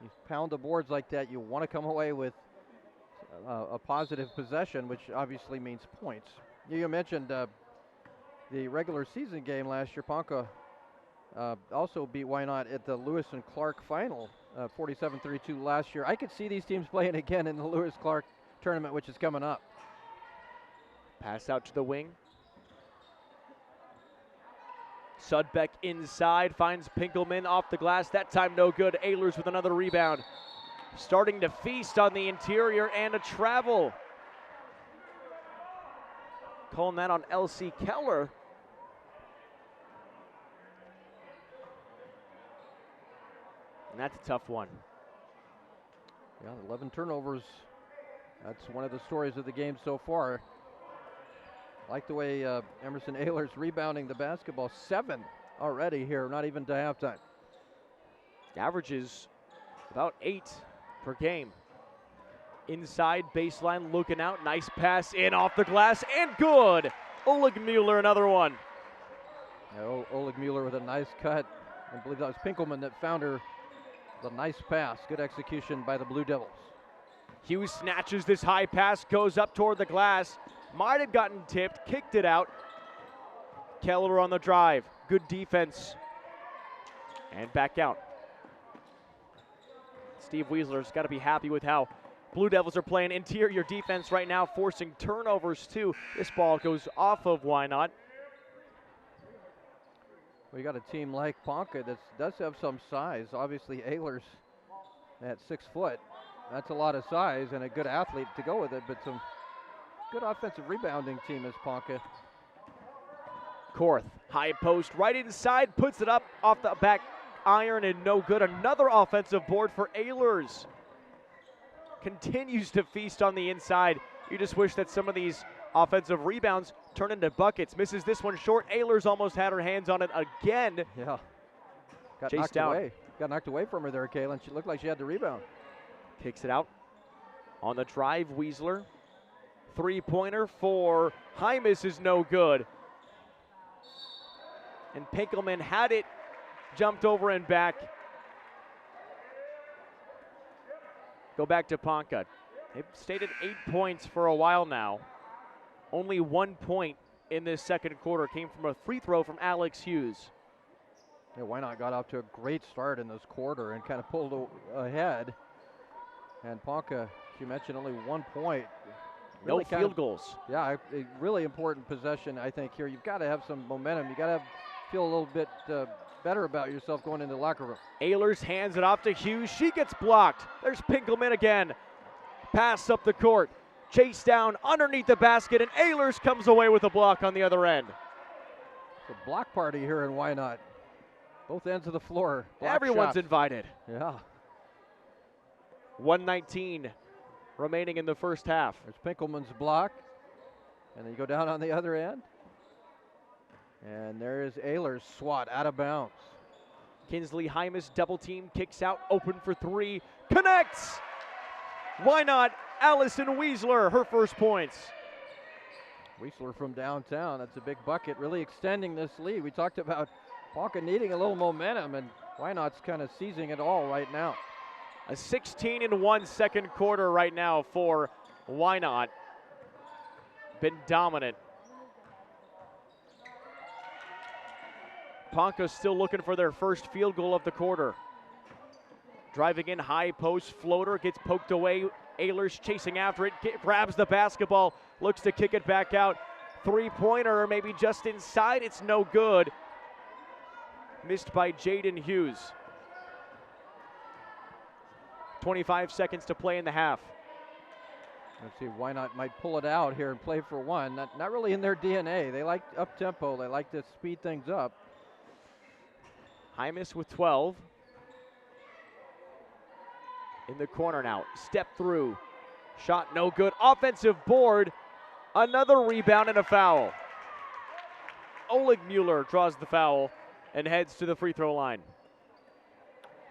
You pound the boards like that, you want to come away with a positive possession, which obviously means points. You mentioned the regular season game last year. Ponca also beat Wynot at the Lewis and Clark final, 47-32 last year. I could see these teams playing again in the Lewis Clark tournament, which is coming up. Pass out to the wing. Sudbeck inside, finds Pinkelman off the glass. That time no good. Ehlers with another rebound. Starting to feast on the interior, and a travel. Calling that on L.C. Keller. And that's a tough one. Yeah, 11 turnovers. That's one of the stories of the game so far. Like the way Emerson Ehlers rebounding the basketball. 7 already here, not even to halftime. Averages about 8 per game. Inside baseline, looking out. Nice pass in off the glass, and good. Oleg Mueller, another one. Yeah, Oleg Mueller with a nice cut. I believe that was Pinkelman that found her the nice pass. Good execution by the Blue Devils. Hughes snatches this high pass, goes up toward the glass. Might have gotten tipped, kicked it out. Keller on the drive. Good defense. And back out. Steve Weisler's got to be happy with how Blue Devils are playing interior defense right now, forcing turnovers too. This ball goes off of Wynot. We got a team like Ponca that does have some size. Obviously, Ehlers at 6 foot. That's a lot of size and a good athlete to go with it, but some good offensive rebounding team is Ponca. Korth, high post, right inside, puts it up off the back iron and no good. Another offensive board for Ehlers. Continues to feast on the inside. You just wish that some of these offensive rebounds turn into buckets. Misses this one short. Ehlers almost had her hands on it again. Yeah. Got Chased knocked down. away. Got knocked away from her there, Kaylin. She looked like she had the rebound. Kicks it out. On the drive, Weisler. Three-pointer for Hymas is no good. And Pinkelman had it, jumped over and back. Go back to Ponca. They've stayed at 8 points for a while now. Only 1 point in this second quarter came from a free throw from Alex Hughes. Yeah, Wynot got off to a great start in this quarter and kind of pulled ahead. And Ponca, you mentioned only 1 point. Really no field goals. Yeah, a really important possession, I think, here. You've got to have some momentum. You've got to feel a little bit better about yourself going into the locker room. Ehlers hands it off to Hughes. She gets blocked. There's Pinkelman again. Pass up the court. Chase down underneath the basket, and Ehlers comes away with a block on the other end. It's a block party here in Wynot. Both ends of the floor. Everyone's shots. invited. Yeah. 1:19 remaining in the first half. There's Pinkelman's block. And then you go down on the other end. And there is Ehlers' swat out of bounds. Kinsley Hymas double team, kicks out, open for three, connects! Why not Allison Weisler, her first points? Weisler from downtown, that's a big bucket, really extending this lead. We talked about Ponca needing a little momentum, and Wynot's kind of seizing it all right now. A 16-1 second quarter right now for Wynot. Been dominant. Ponca still looking for their first field goal of the quarter. Driving in, high post floater, gets poked away. Ehlers chasing after it, grabs the basketball, looks to kick it back out. Three-pointer, maybe just inside, it's no good. Missed by Jaden Hughes. 25 seconds to play in the half. Let's see, Wynot might pull it out here and play for one. Not really in their DNA. They like up-tempo. They like to speed things up. Hymas with 12. In the corner now. Step through. Shot no good. Offensive board. Another rebound and a foul. Oleg Mueller draws the foul and heads to the free throw line.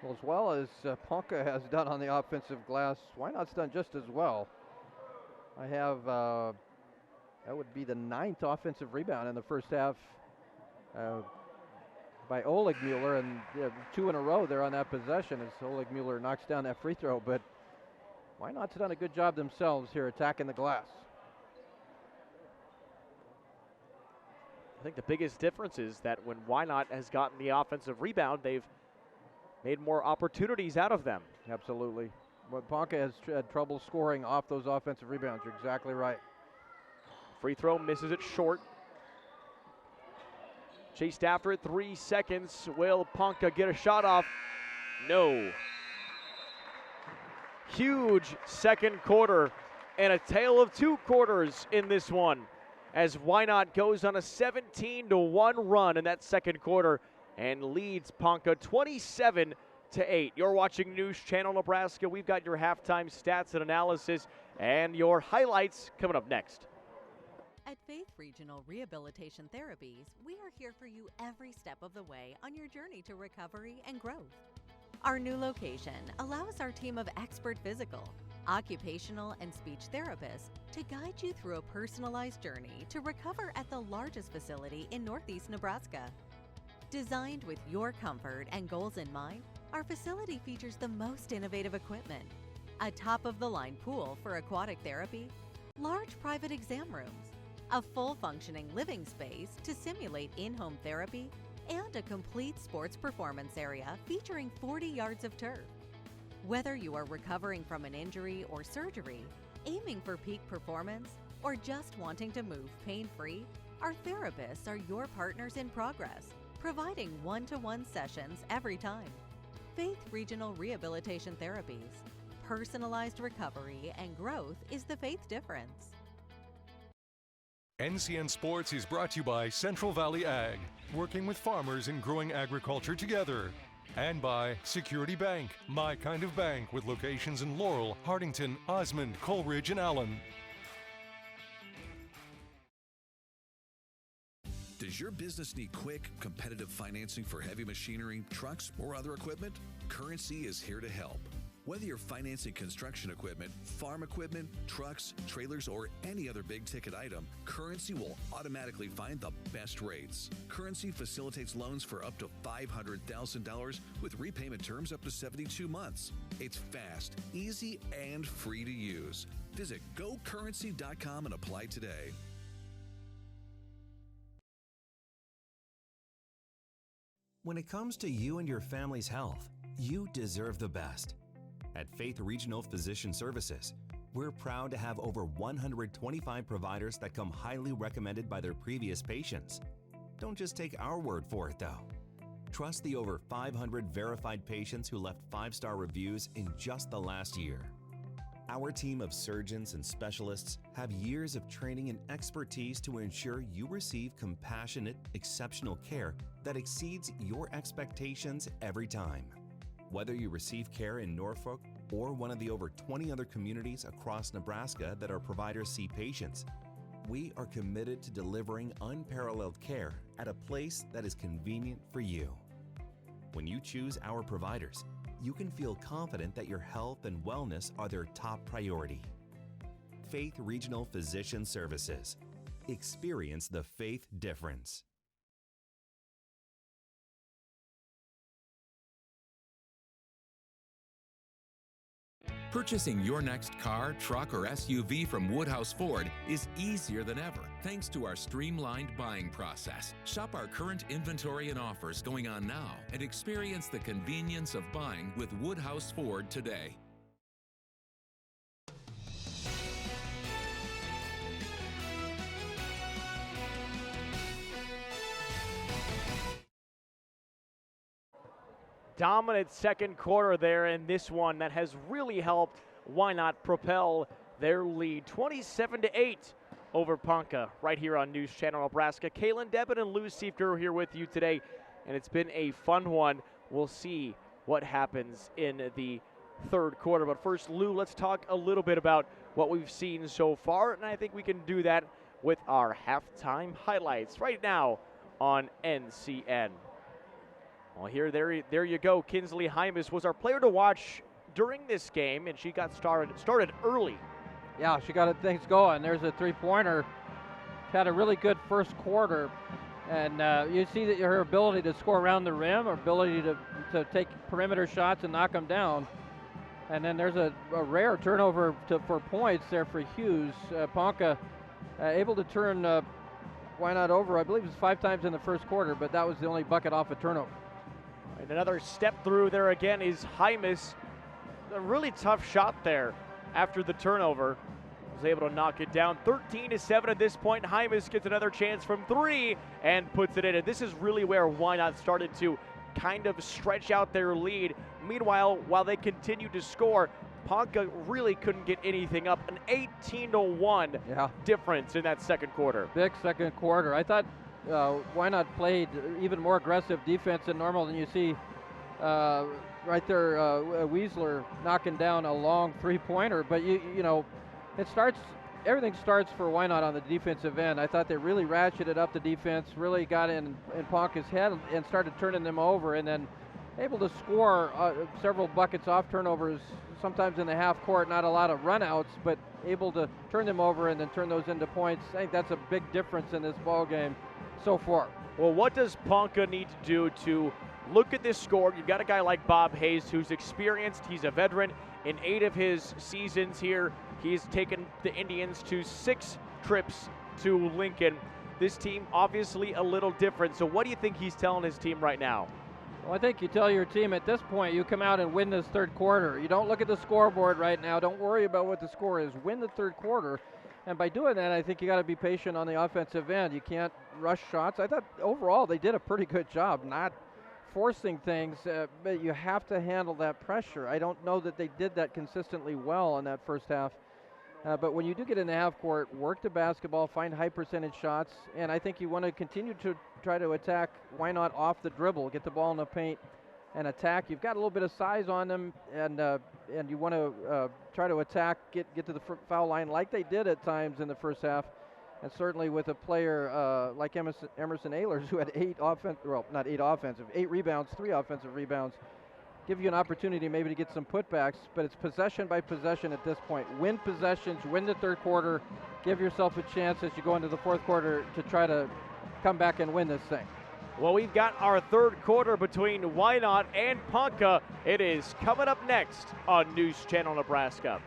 Well, as well as Ponca has done on the offensive glass, Wynot's done just as well. I have, that would be the 9th offensive rebound in the first half by Oleg Mueller, and 2 in a row there on that possession as Oleg Mueller knocks down that free throw. But Wynot's done a good job themselves here attacking the glass. I think the biggest difference is that when Wynot has gotten the offensive rebound, they've made more opportunities out of them. Absolutely. But Ponca has had trouble scoring off those offensive rebounds. You're exactly right. Free throw misses it short. Chased after it, 3 seconds. Will Ponca get a shot off? No. Huge second quarter and a tale of 2 quarters in this one as Wynot goes on a 17-1 run in that second quarter and leads Ponca 27-8. You're watching News Channel Nebraska. We've got your halftime stats and analysis and your highlights coming up next. At Faith Regional Rehabilitation Therapies, we are here for you every step of the way on your journey to recovery and growth. Our new location allows our team of expert physical, occupational, and speech therapists to guide you through a personalized journey to recover at the largest facility in Northeast Nebraska. Designed with your comfort and goals in mind, our facility features the most innovative equipment, a top-of-the-line pool for aquatic therapy, large private exam rooms, a full functioning living space to simulate in-home therapy, and a complete sports performance area featuring 40 yards of turf. Whether you are recovering from an injury or surgery, aiming for peak performance, or just wanting to move pain-free, our therapists are your partners in progress, providing one-to-one sessions every time. Faith Regional Rehabilitation Therapies. Personalized recovery and growth is the Faith difference. NCN Sports is brought to you by Central Valley Ag, working with farmers in growing agriculture together. And by Security Bank, my kind of bank with locations in Laurel, Hardington, Osmond, Coleridge, and Allen. Does your business need quick, competitive financing for heavy machinery, trucks, or other equipment? Currency is here to help. Whether you're financing construction equipment, farm equipment, trucks, trailers, or any other big-ticket item, Currency will automatically find the best rates. Currency facilitates loans for up to $500,000 with repayment terms up to 72 months. It's fast, easy, and free to use. Visit GoCurrency.com and apply today. When it comes to you and your family's health, you deserve the best. At Faith Regional Physician Services, we're proud to have over 125 providers that come highly recommended by their previous patients. Don't just take our word for it, though. Trust the over 500 verified patients who left 5-star reviews in just the last year. Our team of surgeons and specialists have years of training and expertise to ensure you receive compassionate, exceptional care that exceeds your expectations every time. Whether you receive care in Norfolk or one of the over 20 other communities across Nebraska that our providers see patients, we are committed to delivering unparalleled care at a place that is convenient for you. When you choose our providers, you can feel confident that your health and wellness are their top priority. Faith Regional Physician Services. Experience the faith difference. Purchasing your next car, truck, or SUV from Woodhouse Ford is easier than ever thanks to our streamlined buying process. Shop our current inventory and offers going on now and experience the convenience of buying with Woodhouse Ford today. Dominant second quarter there in this one that has really helped Wynot propel their lead 27-8 over Ponca right here on News Channel Nebraska. Kaylin Debin and Lou Siefker here with you today, and it's been a fun one. We'll see what happens in the third quarter. But first, Lou, let's talk a little bit about what we've seen so far, and I think we can do that with our halftime highlights right now on NCN. Well, there you go. Kinsley Hymas was our player to watch during this game, and she got started early. Yeah, she got things going. There's a three-pointer. She had a really good first quarter, and you see that her ability to score around the rim, her ability to take perimeter shots and knock them down. And then there's a rare turnover for points there for Hughes. Ponca able to turn Wynot over, I believe it was 5 times in the first quarter, but that was the only bucket off a turnover. And another step through there again is Hymas. A really tough shot there after the turnover. Was able to knock it down. 13-7 at this point. Hymas gets another chance from 3 and puts it in. And this is really where Wynot started to kind of stretch out their lead. Meanwhile, while they continued to score, Ponca really couldn't get anything up. An 18-1 difference in that second quarter. Big second quarter. I thought Wynot played even more aggressive defense than normal. Than you see right there, Weisler knocking down a long three-pointer. But you know, everything starts for Wynot on the defensive end. I thought they really ratcheted up the defense, really got in Ponca's head and started turning them over, and then able to score several buckets off turnovers, sometimes in the half court, not a lot of runouts, but able to turn them over and then turn those into points. I think that's a big difference in this ball game so far. Well, what does Ponca need to do to look at this score? You've got a guy like Bob Hayes who's experienced. He's a veteran. In 8 of his seasons here, he's taken the Indians to 6 trips to Lincoln. This team obviously a little different. So what do you think he's telling his team right now? Well, I think you tell your team at this point, you come out and win this third quarter. You don't look at the scoreboard right now. Don't worry about what the score is. Win the third quarter. And by doing that, I think you got to be patient on the offensive end. You can't rush shots. I thought overall they did a pretty good job not forcing things, but you have to handle that pressure. I don't know that they did that consistently well in that first half. But when you do get in the half court, work the basketball, find high percentage shots, and I think you want to continue to try to attack Wynot off the dribble, get the ball in the paint and attack. You've got a little bit of size on them, and you want to try to attack, get to the foul line like they did at times in the first half. And certainly with a player like Emerson Ehlers, who had 8 rebounds, 3 offensive rebounds, give you an opportunity maybe to get some putbacks, but it's possession by possession at this point. Win possessions, win the third quarter, give yourself a chance as you go into the fourth quarter to try to come back and win this thing. Well, we've got our third quarter between Wynot and Ponca. It is coming up next on News Channel Nebraska.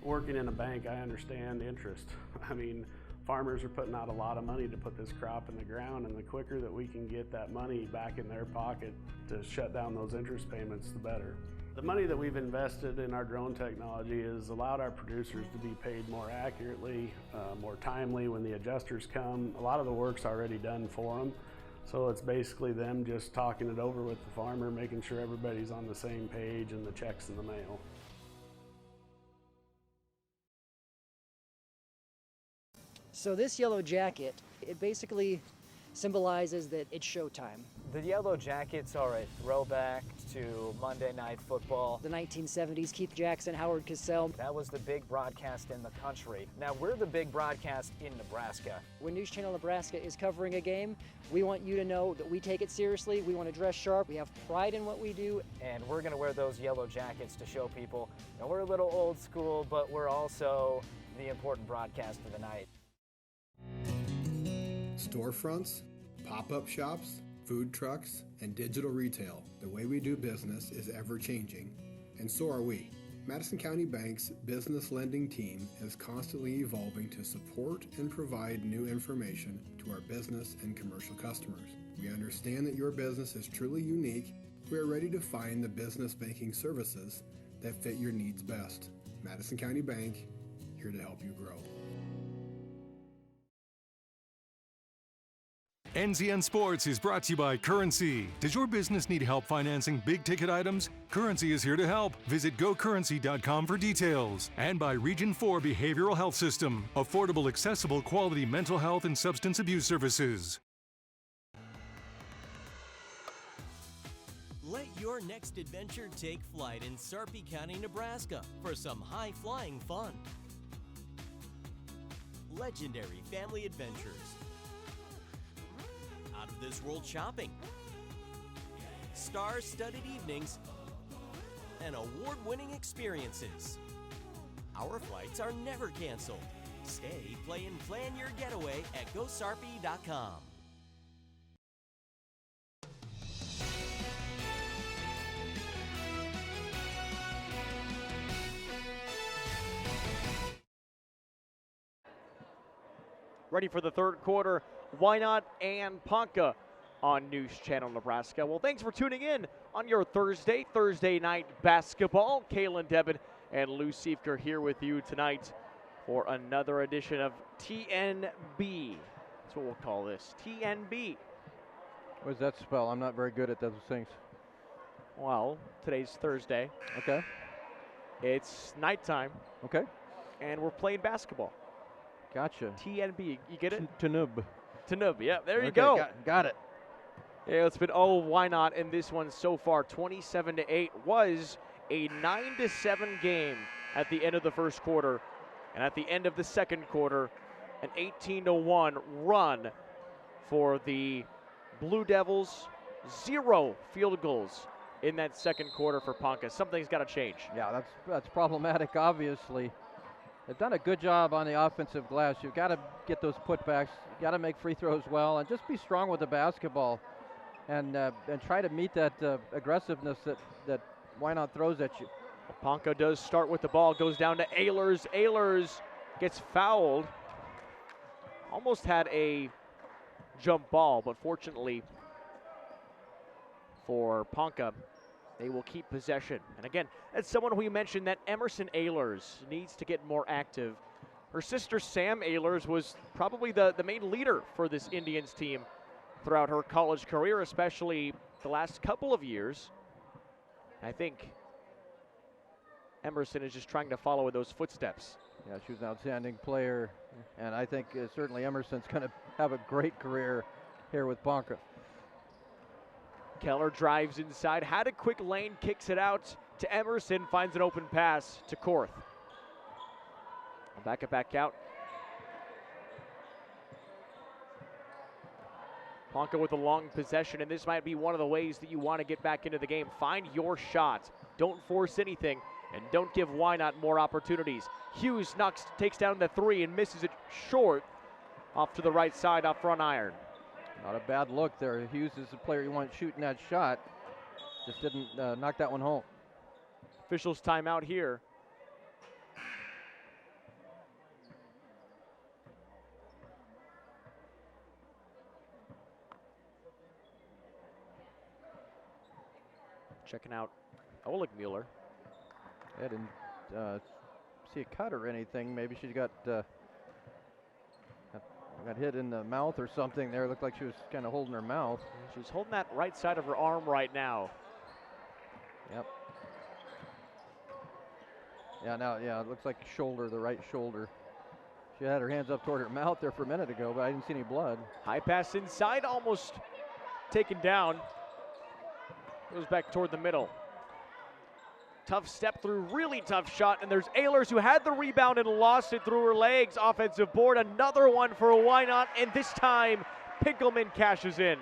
Working in a bank, I understand interest. I mean, farmers are putting out a lot of money to put this crop in the ground, and the quicker that we can get that money back in their pocket to shut down those interest payments, the better. The money that we've invested in our drone technology has allowed our producers to be paid more accurately, more timely when the adjusters come. A lot of the work's already done for them, so it's basically them just talking it over with the farmer, making sure everybody's on the same page and the check's in the mail. So this yellow jacket, it basically symbolizes that it's showtime. The Yellow Jackets are a throwback to Monday Night Football. The 1970s, Keith Jackson, Howard Cosell. That was the big broadcast in the country. Now we're the big broadcast in Nebraska. When News Channel Nebraska is covering a game, we want you to know that we take it seriously. We want to dress sharp. We have pride in what we do. And we're going to wear those yellow jackets to show people, you know, we're a little old school, but we're also the important broadcast of the night. Storefronts, pop-up shops, food trucks, and digital retail. The way we do business is ever-changing, and so are we. Madison County Bank's business lending team is constantly evolving to support and provide new information to our business and commercial customers. We understand that your business is truly unique. We are ready to find the business banking services that fit your needs best. Madison County Bank, here to help you grow. NZN Sports is brought to you by Currency. Does your business need help financing big-ticket items? Currency is here to help. Visit gocurrency.com for details. And by Region 4 Behavioral Health System. Affordable, accessible, quality mental health and substance abuse services. Let your next adventure take flight in Sarpy County, Nebraska for some high-flying fun. Legendary family adventures. Out of this world shopping, star-studded evenings, and award-winning experiences. Our flights are never canceled. Stay, play, and plan your getaway at GoSarpy.com. Ready for the third quarter, Wynot and Ponca on News Channel Nebraska. Well, thanks for tuning in on your Thursday night basketball. Kaylin Devin and Lou Siefker here with you tonight for another edition of TNB. That's what we'll call this, TNB. What does that spell? I'm not very good at those things. Well, today's Thursday. Okay. It's nighttime. Okay. And we're playing basketball. Gotcha. TNB, you get it? Tanub. Tanub, yeah, there you Okay, go. Got it. Yeah, it's been why not in this one so far. 27-8 was a 9-7 game at the end of the first quarter, and at the end of the second quarter, an 18-1 run for the Blue Devils. 0 field goals in that second quarter for Ponca. Something's got to change. Yeah, that's problematic. Obviously, they've done a good job on the offensive glass. You've got to get those putbacks. You got to make free throws well, and just be strong with the basketball, and try to meet that aggressiveness that Wynot throws at you. Ponca does start with the ball, goes down to Ehlers. Ehlers gets fouled. Almost had a jump ball, but fortunately for Ponca, they will keep possession. And again, that's someone we mentioned that Emerson Ehlers needs to get more active. Her sister Sam Ehlers was probably the main leader for this Indians team throughout her college career, especially the last couple of years. I think Emerson is just trying to follow in those footsteps. Yeah, she was an outstanding player, and I think certainly Emerson's going to have a great career here with Ponca. Keller drives inside, had a quick lane, kicks it out to Emerson, finds an open pass to Korth. Back it back out. Ponca with a long possession, and this might be one of the ways that you want to get back into the game. Find your shot. Don't force anything, and don't give Wynot more opportunities. Hughes takes down the three and misses it short off to the right side off front iron. Not a bad look there. Hughes is the player you want shooting that shot. Just didn't knock that one home. Officials timeout here. Checking out Oleg Mueller. I didn't see a cut or anything. Maybe she got hit in the mouth or something there. Looked like she was kind of holding her mouth. She's holding that right side of her arm right now. Yep. Yeah, now, yeah, it looks like shoulder, the right shoulder. She had her hands up toward her mouth there for a minute ago, but I didn't see any blood. High pass inside, almost taken down. Goes back toward the middle. Tough step through, really tough shot, and there's Ehlers who had the rebound and lost it through her legs. Offensive board, another one for Wynot, and this time Pinkelman cashes in.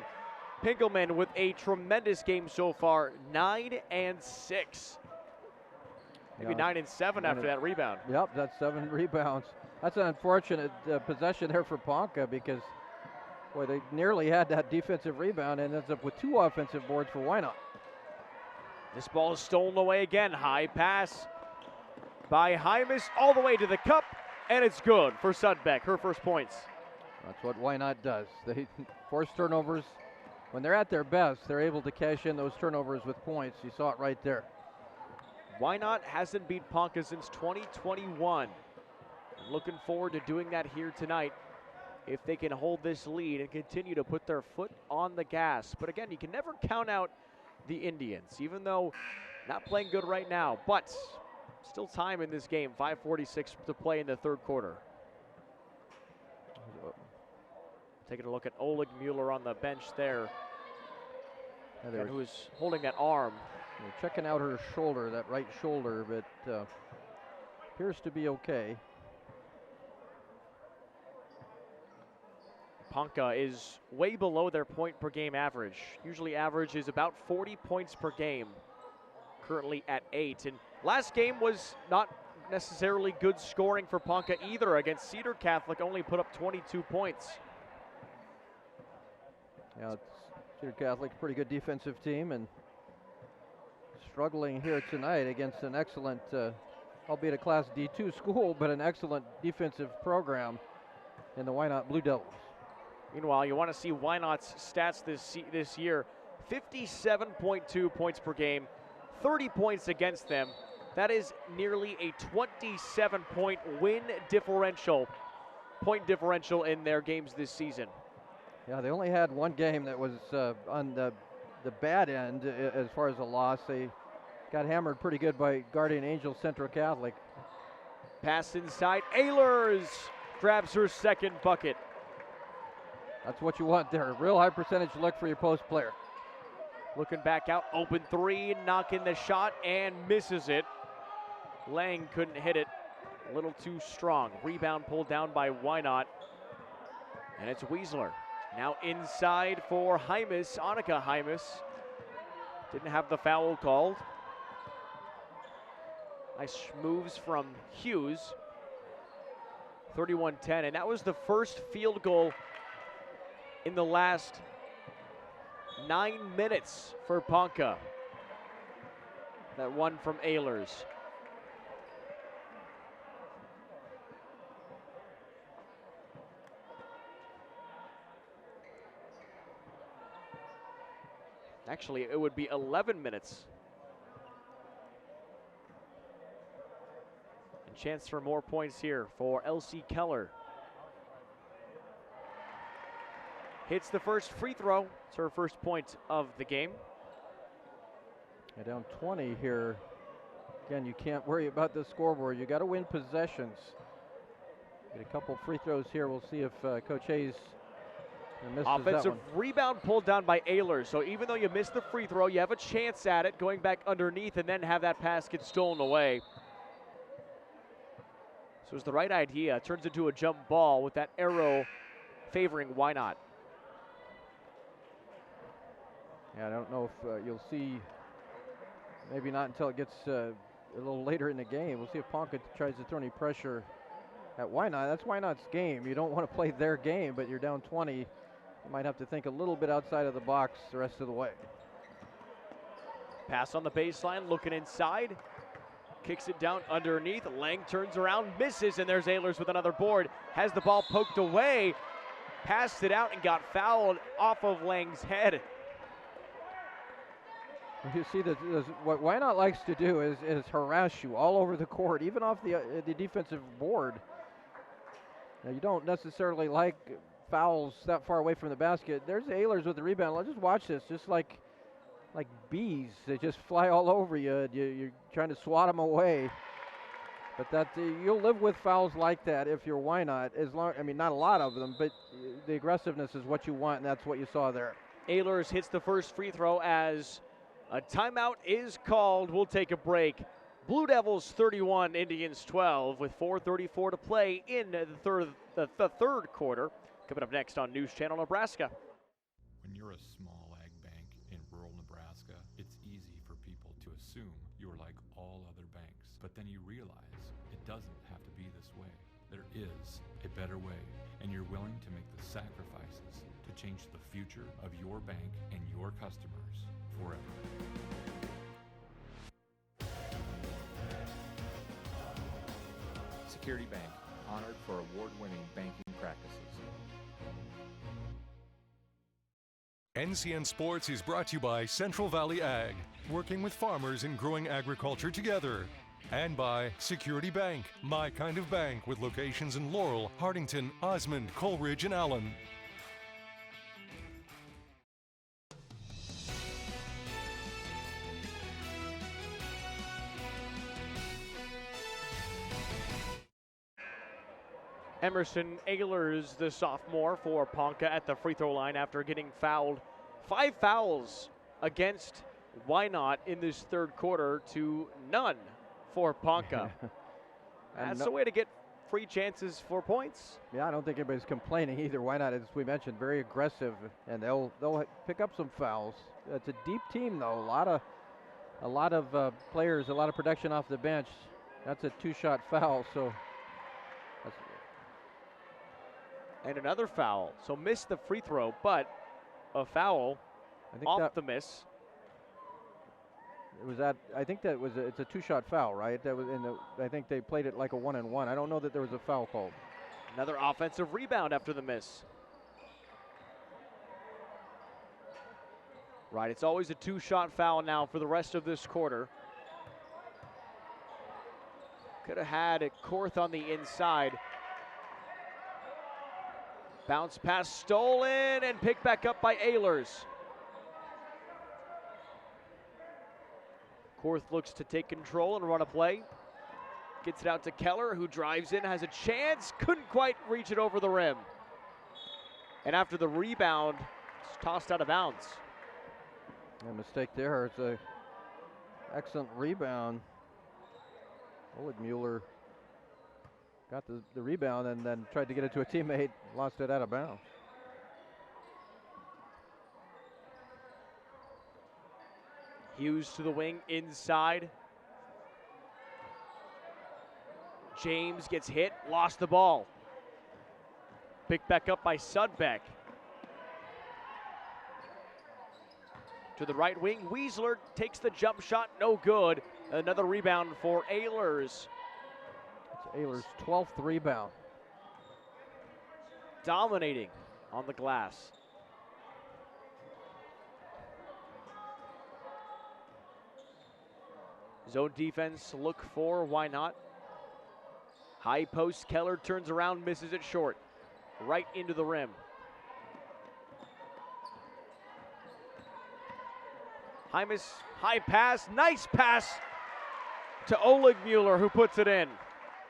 Pinkelman with a tremendous game so far, 9 and 6. Maybe 9 and 7 after that rebound. Yep, that's 7 rebounds. That's an unfortunate possession there for Ponca because, boy, they nearly had that defensive rebound and ends up with 2 offensive boards for Wynot. This ball is stolen away again. High pass by Hymas all the way to the cup, and it's good for Sudbeck, her first points. That's what Wynot does. They force turnovers. When they're at their best, they're able to cash in those turnovers with points. You saw it right there. Wynot hasn't beat Ponca since 2021. Looking forward to doing that here tonight if they can hold this lead and continue to put their foot on the gas. But again, you can never count out the Indians, even though not playing good right now. But still time in this game, 5:46 to play in the third quarter. Taking a look at Oleg Mueller on the bench there, who is holding that arm. They're checking out her shoulder, that right shoulder, but appears to be okay. Ponca is way below their point per game average. Usually average is about 40 points per game. Currently at 8. And last game was not necessarily good scoring for Ponca either. Against Cedar Catholic, only put up 22 points. Yeah, Cedar Catholic, pretty good defensive team, and struggling here tonight against an excellent, albeit a Class D2 school, but an excellent defensive program in the Wynot Blue Devils. Meanwhile, you want to see Wynot's stats this year. 57.2 points per game, 30 points against them. That is nearly a 27-point point differential in their games this season. Yeah, they only had one game that was on the bad end as far as a loss. They got hammered pretty good by Guardian Angels Central Catholic. Pass inside, Ehlers grabs her second bucket. That's what you want there. Real high percentage look for your post player. Looking back out, open three, knocking the shot and misses it. Lang couldn't hit it, a little too strong. Rebound pulled down by Wynot. And it's Weisler. Now inside for Hymas, Annika Hymas. Didn't have the foul called. Nice moves from Hughes. 31-10, and that was the first field goal in the last 9 minutes for Ponca. That one from Ehlers. Actually, it would be 11 minutes. And chance for more points here for Elsie Keller. Hits the first free throw. It's her first point of the game. Yeah, down 20 here. Again, you can't worry about the scoreboard. You got to win possessions. Get a couple free throws here. We'll see if Coach Hayes misses Offensive that one. Rebound pulled down by Ehlers. So even though you missed the free throw, you have a chance at it, going back underneath and then have that pass get stolen away. So it's the right idea. It turns into a jump ball with that arrow favoring Wynot. Yeah, I don't know if you'll see, maybe not until it gets a little later in the game. We'll see if Ponca tries to throw any pressure at Wynot. That's Wynot's game. You don't want to play their game, but you're down 20. You might have to think a little bit outside of the box the rest of the way. Pass on the baseline, looking inside. Kicks it down underneath. Lang turns around, misses, and there's Ehlers with another board. Has the ball poked away, passed it out, and got fouled off of Lang's head. You see that what Wynot likes to do is harass you all over the court, even off the defensive board. Now, you don't necessarily like fouls that far away from the basket. There's Ehlers with the rebound. Let's just watch this, just like bees. They just fly all over you. You're trying to swat them away. But that you'll live with fouls like that if you're Wynot. As long, I mean, not a lot of them, but the aggressiveness is what you want, and that's what you saw there. Ehlers hits the first free throw as a timeout is called. We'll take a break. Blue Devils 31, Indians 12, with 4:34 to play in the third quarter. Coming up next on News Channel Nebraska. When you're a small ag bank in rural Nebraska, it's easy for people to assume you're like all other banks. But then you realize it doesn't have to be this way. There is a better way, and you're willing to make the sacrifices to change the future of your bank and your customers forever. Security Bank, honored for award-winning banking practices. NCN Sports is brought to you by Central Valley Ag, working with farmers in growing agriculture together. And by Security Bank, my kind of bank, with locations in Laurel, Hardington, Osmond, Coleridge, and Allen. Emerson Ehlers, the sophomore for Ponca, at the free throw line after getting fouled. 5 fouls against Wynot in this third quarter to none for Ponca. That's the way to get free chances for points. Yeah, I don't think anybody's complaining either. Wynot, as we mentioned, very aggressive, and they'll pick up some fouls. It's a deep team, though. A lot of players, a lot of production off the bench. That's a 2-shot foul, so. And another foul. So missed the free throw, but a foul off the miss. It was that. I think that was it's a 2-shot foul, right? That was in the. I think they played it like a 1-and-1. I don't know that there was a foul called. Another offensive rebound after the miss. Right, it's always a 2-shot foul now for the rest of this quarter. Could have had a Korth on the inside. Bounce pass stolen and picked back up by Ehlers. Korth looks to take control and run a play. Gets it out to Keller, who drives in, has a chance, couldn't quite reach it over the rim. And after the rebound, it's tossed out of bounds. A mistake there. It's an excellent rebound. Oligmuller got the rebound and then tried to get it to a teammate, lost it out of bounds. Hughes to the wing, inside. James gets hit, lost the ball. Picked back up by Sudbeck. To the right wing, Weisler takes the jump shot, no good. Another rebound for Ehlers. It's Ehlers' 12th rebound. Dominating on the glass. Zone defense, look for Wynot. High post, Keller turns around, misses it short. Right into the rim. Hymas, high pass, nice pass to Oligmuller, who puts it in.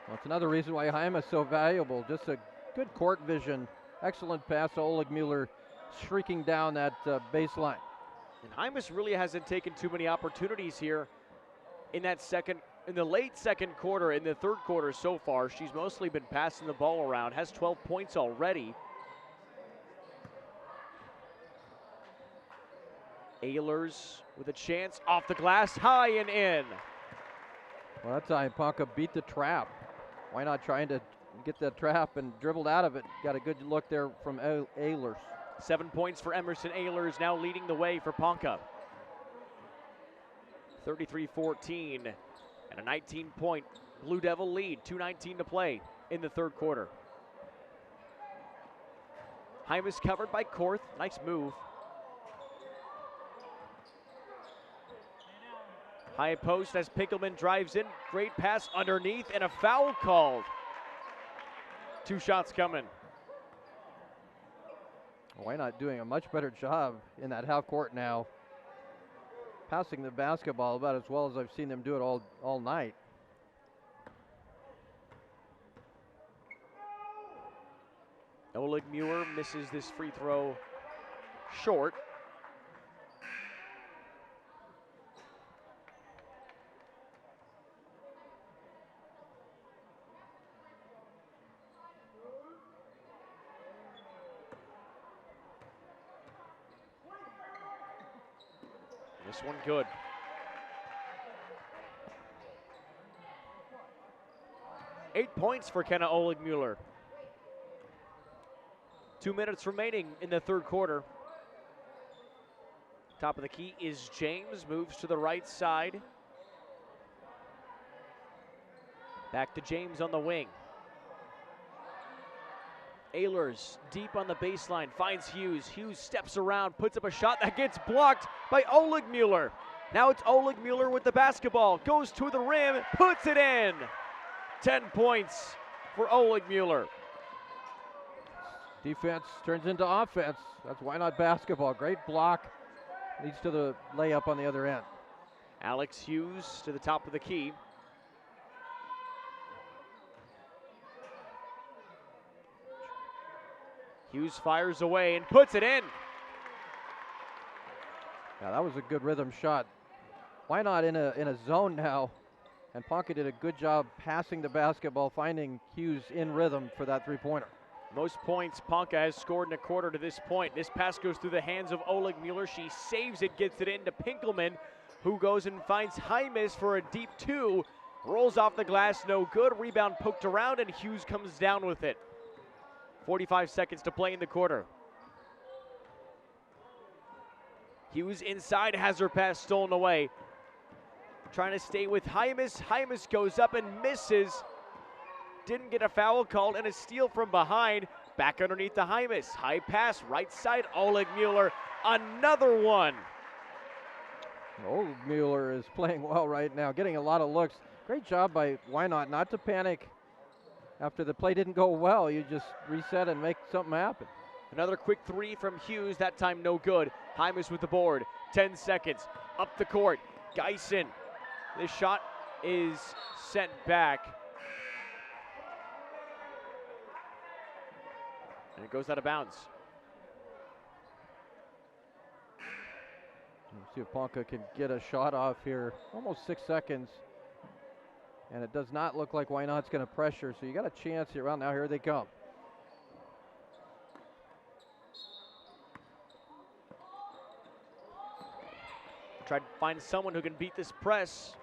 Well, it's another reason why Hymas is so valuable. Just a good court vision. Excellent pass to Oligmuller, streaking down that baseline. And Hymas really hasn't taken too many opportunities here in the late second quarter. In the third quarter so far, she's mostly been passing the ball around, has 12 points already. Ehlers with a chance off the glass, high and in. Well, that time Ponca beat the trap. Wynot trying to get that trap and dribbled out of it? Got a good look there from Ehlers. 7 points for Emerson Ehlers, now leading the way for Ponca. 33-14 and a 19-point Blue Devil lead. 2:19 to play in the third quarter. Hymas covered by Korth. Nice move. High post as Pinkelman drives in. Great pass underneath and a foul called. 2 shots coming. Wynot doing a much better job in that half court now. Passing the basketball about as well as I've seen them do it all night. Oleg Muir misses this free throw short. This one good. Eight points for Kenna Oleg Mueller. 2 minutes remaining in the third quarter. Top of the key is James, moves to the right side. Back to James on the wing. Ehlers deep on the baseline, finds Hughes. Hughes steps around, puts up a shot that gets blocked by Oleg Mueller. Now it's Oleg Mueller with the basketball, goes to the rim, puts it in. 10 points for Oleg Mueller. Defense turns into offense. That's Wynot basketball. Great block. Leads to the layup on the other end. Alex Hughes to the top of the key. Hughes fires away and puts it in. Yeah, that was a good rhythm shot. Wynot in a zone now, and Ponca did a good job passing the basketball, finding Hughes in rhythm for that three-pointer. Most points Ponca has scored in a quarter to this point. This pass goes through the hands of Oleg Mueller. She saves it, gets it into Pinkelman, who goes and finds Jaimes for a deep two. Rolls off the glass, no good. Rebound poked around, and Hughes comes down with it. 45 seconds to play in the quarter. Hughes inside, has her pass stolen away. Trying to stay with Jaimes. Jaimes goes up and misses. Didn't get a foul called, and a steal from behind. Back underneath the Jaimes. High pass, right side, Oleg Mueller. Another one. Oleg Mueller is playing well right now, getting a lot of looks. Great job by Wynot not to panic. After the play didn't go well, you just reset and make something happen. Another quick three from Hughes, that time no good. Jaimes with the board, 10 seconds, up the court. Geisen, this shot is sent back. And it goes out of bounds. Let's see if Ponca can get a shot off here. Almost 6 seconds. And it does not look like Wynot's going to pressure, so you got a chance here. Well, now here they come. Try to find someone who can beat this press.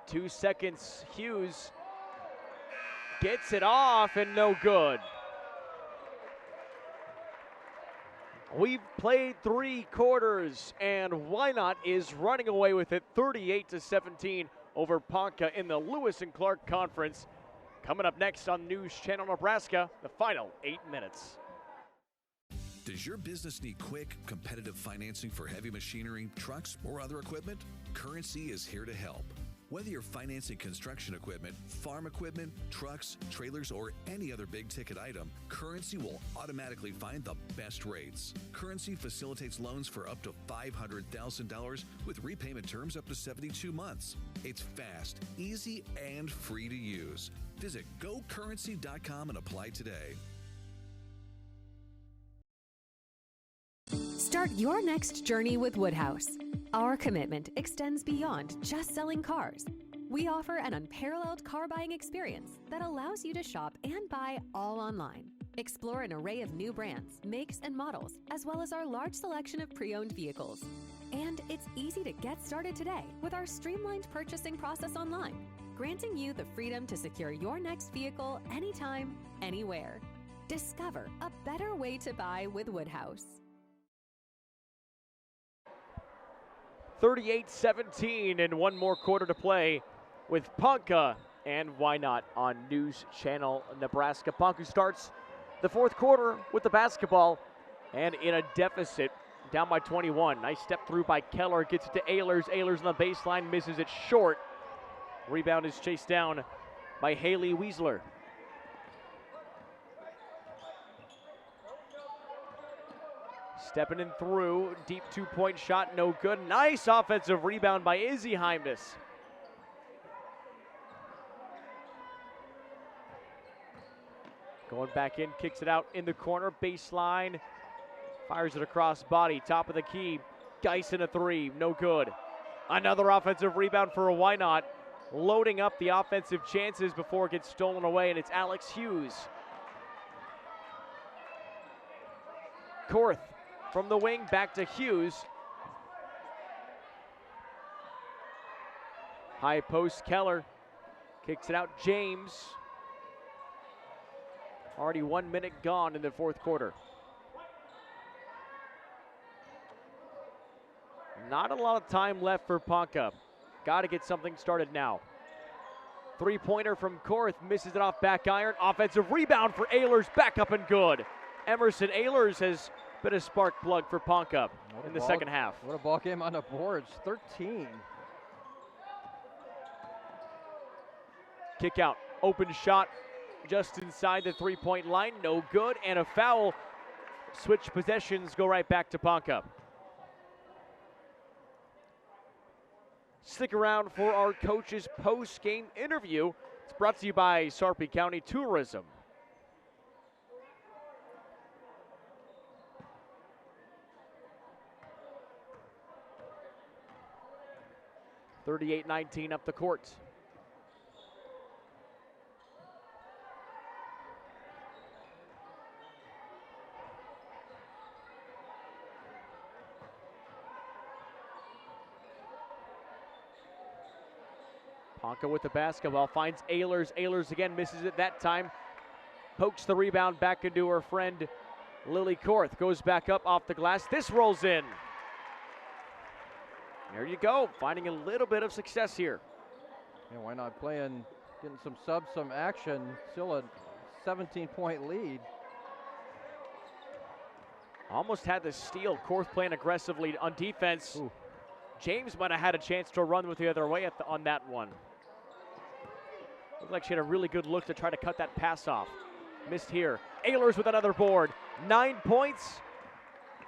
2 seconds, Hughes gets it off and no good. We've played 3 quarters and Wynot is running away with it 38-17 over Ponca in the Lewis and Clark Conference. Coming up next on News Channel Nebraska, the final 8 minutes. Does your business need quick, competitive financing for heavy machinery, trucks, or other equipment? Currency is here to help. Whether you're financing construction equipment, farm equipment, trucks, trailers, or any other big-ticket item, Currency will automatically find the best rates. Currency facilitates loans for up to $500,000 with repayment terms up to 72 months. It's fast, easy, and free to use. Visit GoCurrency.com and apply today. Start your next journey with Woodhouse. Our commitment extends beyond just selling cars. We offer an unparalleled car buying experience that allows you to shop and buy all online. Explore an array of new brands, makes, and models, as well as our large selection of pre-owned vehicles. And it's easy to get started today with our streamlined purchasing process online, granting you the freedom to secure your next vehicle anytime, anywhere. Discover a better way to buy with Woodhouse. 38-17 and one more quarter to play with Ponca and Wynot on News Channel Nebraska. Ponca starts the fourth quarter with the basketball and in a deficit, down by 21. Nice step through by Keller, gets it to Ehlers. Ehlers on the baseline, misses it short. Rebound is chased down by Haley Weisler. Stepping in through, deep two-point shot, no good. Nice offensive rebound by Izzy Jaimes. Going back in, kicks it out in the corner, baseline. Fires it across body, top of the key. Geisen a three, no good. Another offensive rebound for a Wynot. Loading up the offensive chances before it gets stolen away, and it's Alex Hughes. Korth from the wing, back to Hughes. High post, Keller kicks it out, James. Already 1 minute gone in the fourth quarter. Not a lot of time left for Ponca. Got to get something started now. Three-pointer from Korth, misses it off back iron. Offensive rebound for Ehlers, back up and good. Emerson Ehlers has been a spark plug for Ponca in the second half. What a ball game on the boards, 13. Kick out, open shot just inside the three-point line, no good, and a foul. Switch possessions, go right back to Ponca. Stick around for our coach's post-game interview. It's brought to you by Sarpy County Tourism. (38-19) up the court. Ponca with the basketball, finds Ehlers. Ehlers again misses it that time. Pokes the rebound back into her friend Lily Korth. Goes back up off the glass. This rolls in. There you go, finding a little bit of success here. Yeah, why not playing, getting some subs, some action. Still a 17-point lead. Almost had the steal. Korth playing aggressively on defense. Ooh. James might have had a chance to run with the other way on that one. Looked like she had a really good look to try to cut that pass off. Missed here. Ehlers with another board. 9 points,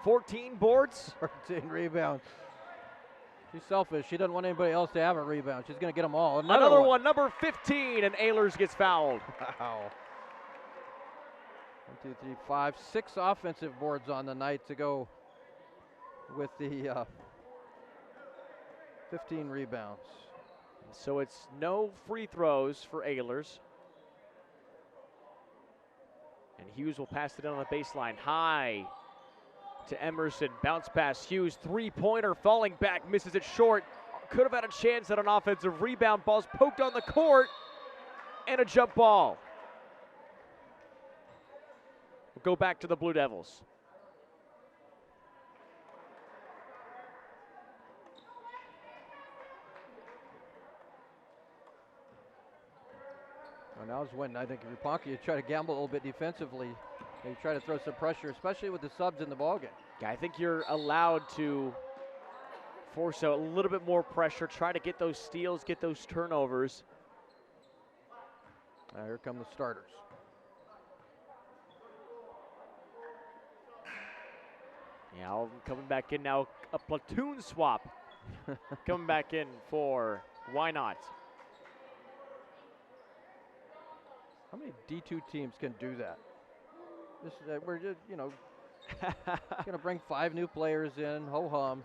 14 boards. 14 rebounds. She's selfish. She doesn't want anybody else to have a rebound. She's going to get them all. Another one, number 15, and Ehlers gets fouled. Wow. 1, 2, 3, 5, 6 offensive boards on the night to go with the 15 rebounds. So it's no free throws for Ehlers. And Hughes will pass it in on the baseline. High to Emerson. Bounce pass. Hughes, three-pointer, falling back, misses it short. Could have had a chance at an offensive rebound. Ball's poked on the court. And a jump ball. We'll go back to the Blue Devils. Well, now's when I think if you're Ponca, you try to gamble a little bit defensively. You try to throw some pressure, especially with the subs in the ballgame. Yeah, I think you're allowed to force a little bit more pressure, try to get those steals, get those turnovers. Here come the starters. Yeah, all of them coming back in now. A platoon swap coming back in for Wynot. How many D2 teams can do that? We're just, going to bring 5 new players in, ho-hum.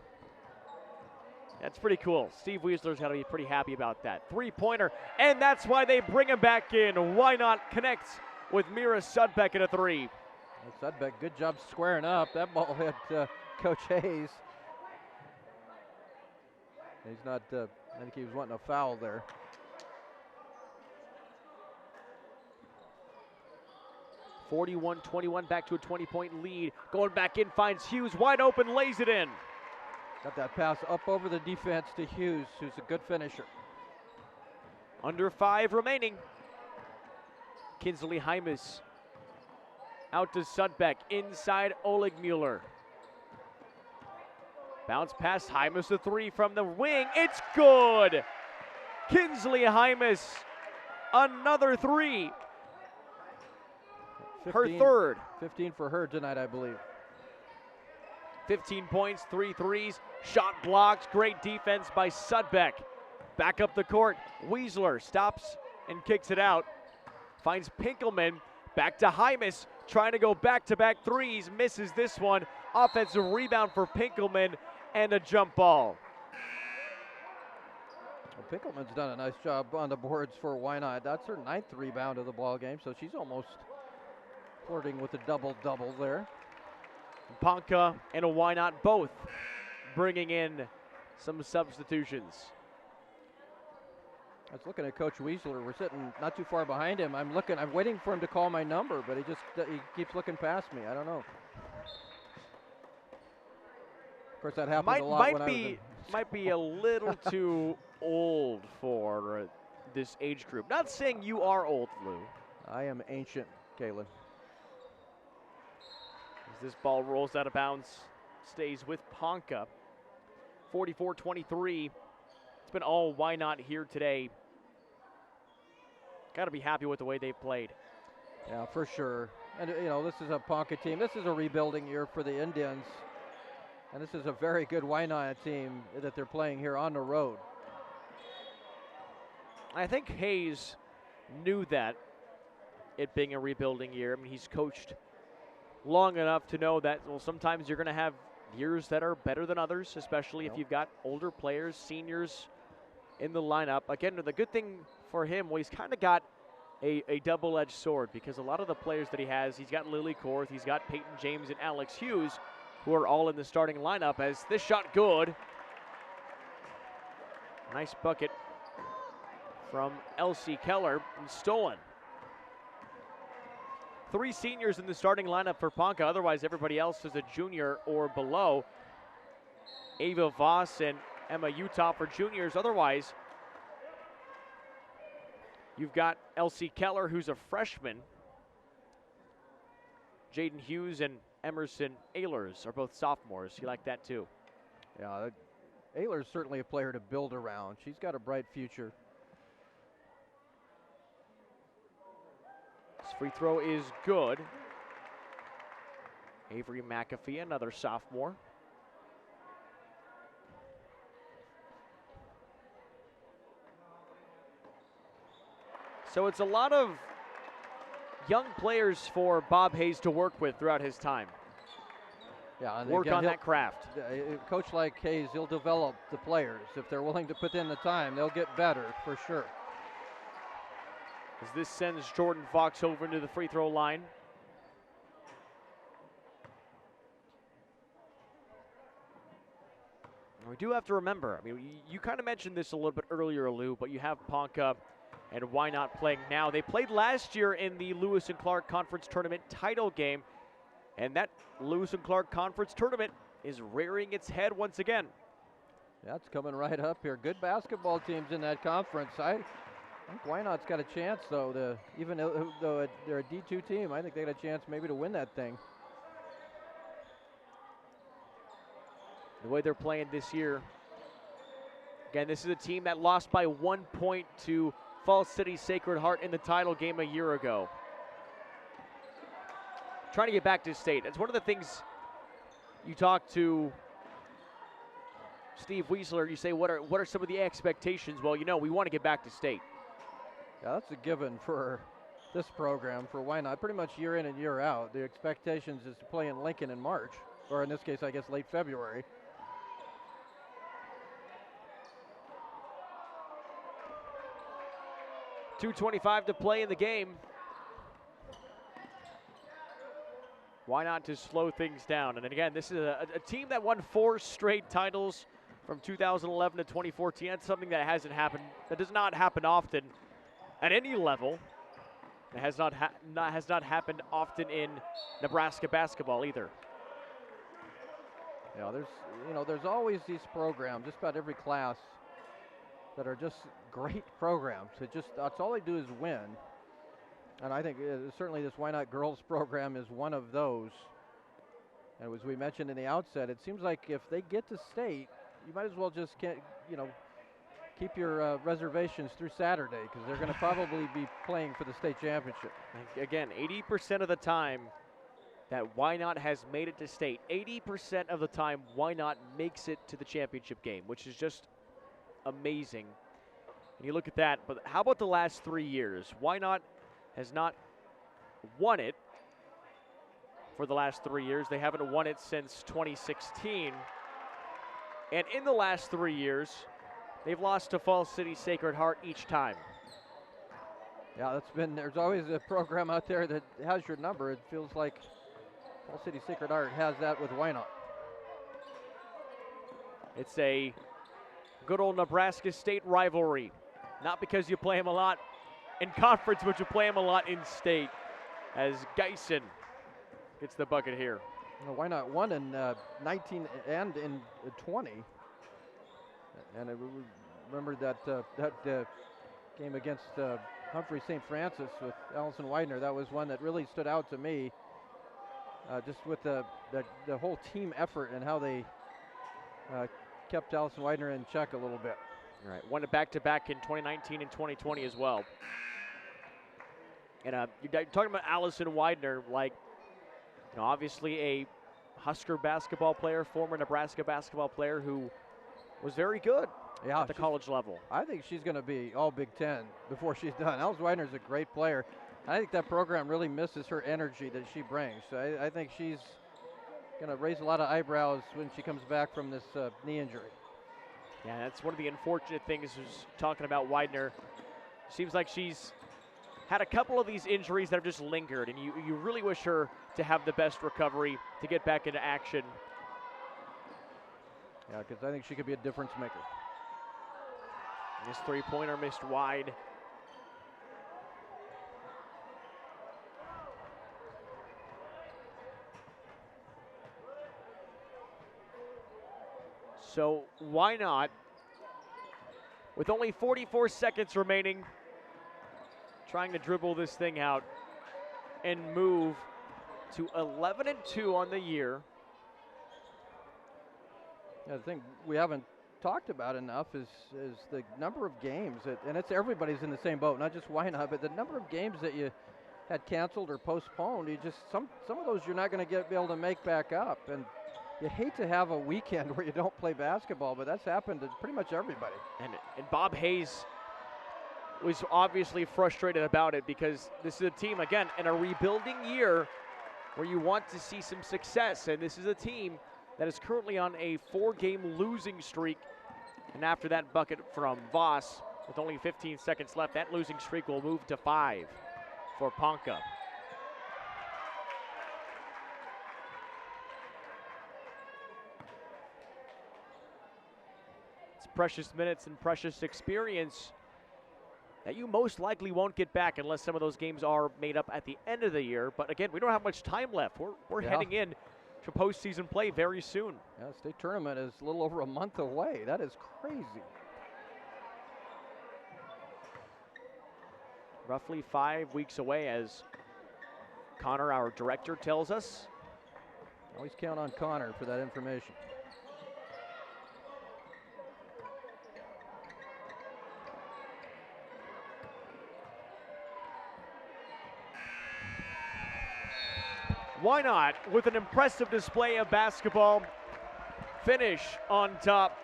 That's pretty cool. Steve Weisler's got to be pretty happy about that. Three-pointer, and that's why they bring him back in. Wynot connects with Mira Sudbeck at a three. Well, Sudbeck, good job squaring up. That ball hit Coach Hayes. He's not, I think he was wanting a foul there. (41-21), back to a 20-point lead. Going back in, finds Hughes, wide open, lays it in. Got that pass up over the defense to Hughes, who's a good finisher. Under 5 remaining. Kinsley Hymas out to Sudbeck, inside Oleg Mueller. Bounce pass, Hymas the three from the wing, it's good! Kinsley Hymas, another three. 15, her third. 15 for her tonight, I believe. 15 points, 3 threes, shot blocked, great defense by Sudbeck. Back up the court, Weisler stops and kicks it out. Finds Pinkelman. Back to Hymas, trying to go back-to-back threes, misses this one. Offensive rebound for Pinkelman and a jump ball. Well, Pinkelman's done a nice job on the boards for Wynot. That's her 9th rebound of the ball game, so she's almost flirting with a double-double there. Ponca and a Wynot both bringing in some substitutions. I was looking at Coach Weisler. We're sitting not too far behind him. I'm waiting for him to call my number, but he keeps looking past me. I don't know. Of course, that happens a lot when I was in. Might be a little too old for this age group. Not saying you are old, Lou. I am ancient, Kalen. As this ball rolls out of bounds, stays with Ponca. 44-23. It's been all Wynot here today. Got to be happy with the way they've played. Yeah, for sure. And, this is a Ponca team. This is a rebuilding year for the Indians. And this is a very good Wynot team that they're playing here on the road. I think Hayes knew that, it being a rebuilding year. I mean, he's coached long enough to know that, well, sometimes you're going to have years that are better than others, especially if you've got older players, seniors in the lineup. Again, the good thing for him, well, he's kind of got a double-edged sword, because a lot of the players that he has, he's got Lily Korth, he's got Peyton James and Alex Hughes, who are all in the starting lineup. As this shot good. Nice bucket from Elsie Keller, and stolen. 3 seniors in the starting lineup for Ponca. Otherwise, everybody else is a junior or below. Ava Voss and Emma Utah for juniors. Otherwise, you've got Elsie Keller, who's a freshman. Jaden Hughes and Emerson Ehlers are both sophomores. You like that too? Yeah, Ehlers certainly a player to build around. She's got a bright future. This free throw is good. Avery McAfee, another sophomore. So it's a lot of young players for Bob Hayes to work with throughout his time. Yeah, and work again, on that craft. A coach like Hayes, he'll develop the players. If they're willing to put in the time, they'll get better for sure. As this sends Jordan Fox over into the free throw line. We do have to remember, I mean, you kind of mentioned this a little bit earlier, Lou, but you have Ponca and Wynot playing now. They played last year in the Lewis and Clark Conference Tournament title game, and that Lewis and Clark Conference Tournament is rearing its head once again. Yeah, it's coming right up here. Good basketball teams in that conference. I think Wynot's got a chance, though, even though they're a D2 team, I think they got a chance maybe to win that thing. The way they're playing this year. Again, this is a team that lost by 1 point to Falls City Sacred Heart in the title game a year ago. Trying to get back to state. That's one of the things you talk to Steve Weisler, you say, what are some of the expectations? Well, we want to get back to state. Yeah, that's a given for this program, for Wynot. Pretty much year in and year out. The expectations is to play in Lincoln in March, or in this case, I guess, late February. .225 to play in the game. Wynot to slow things down? And then again, this is a team that won 4 straight titles from 2011 to 2014. That's something that hasn't happened. That does not happen often at any level. It has not happened often in Nebraska basketball either. Yeah, there's always these programs, just about every class, that are just great programs. That's all they do is win. And I think certainly this Wynot girls program is one of those. And as we mentioned in the outset, it seems like if they get to state, you might as well just keep your reservations through Saturday, because they're going to probably be playing for the state championship. Again, 80% of the time that Wynot has made it to state, 80% of the time Wynot makes it to the championship game, which is just amazing. And you look at that, but how about the last 3 years? Wynot has not won it for the last 3 years. They haven't won it since 2016. And in the last 3 years, they've lost to Falls City Sacred Heart each time. Yeah, there's always a program out there that has your number. It feels like Falls City Sacred Heart has that with Wynot. It's a good old Nebraska State rivalry. Not because you play them a lot in conference, but you play them a lot in state, as Geisen gets the bucket here. Well, Wynot won in 19 and in 20. And I remember that game against Humphrey St. Francis with Allison Widener. That was one that really stood out to me, just with the whole team effort and how they kept Allison Widener in check a little bit. All right, won it back-to-back in 2019 and 2020 as well. And you're talking about Allison Widener, like, obviously a Husker basketball player, former Nebraska basketball player who was very good at the college level. I think she's going to be all Big Ten before she's done. Allison Widener's a great player. I think that program really misses her energy that she brings. So I think she's going to raise a lot of eyebrows when she comes back from this knee injury. Yeah, that's one of the unfortunate things is talking about Widener. Seems like she's had a couple of these injuries that have just lingered, and you really wish her to have the best recovery to get back into action. Yeah, because I think she could be a difference maker. This three-pointer missed wide. So why not, with only 44 seconds remaining, trying to dribble this thing out and move to 11-2 on the year. Yeah, the thing we haven't talked about enough is the number of games, and it's everybody's in the same boat, not just Wynot, but the number of games that you had canceled or postponed. You just some of those you're not going to be able to make back up, and you hate to have a weekend where you don't play basketball, but that's happened to pretty much everybody. And Bob Hayes was obviously frustrated about it because this is a team, again, in a rebuilding year where you want to see some success, and this is a team that is currently on a 4-game losing streak. And after that bucket from Voss, with only 15 seconds left, that losing streak will move to 5 for Ponca. It's precious minutes and precious experience that you most likely won't get back unless some of those games are made up at the end of the year. But again, we don't have much time left. We're heading in to postseason play very soon. Yeah, state tournament is a little over a month away. That is crazy. Roughly 5 weeks away, as Connor, our director, tells us. Always count on Connor for that information. Wynot, with an impressive display of basketball, finish on top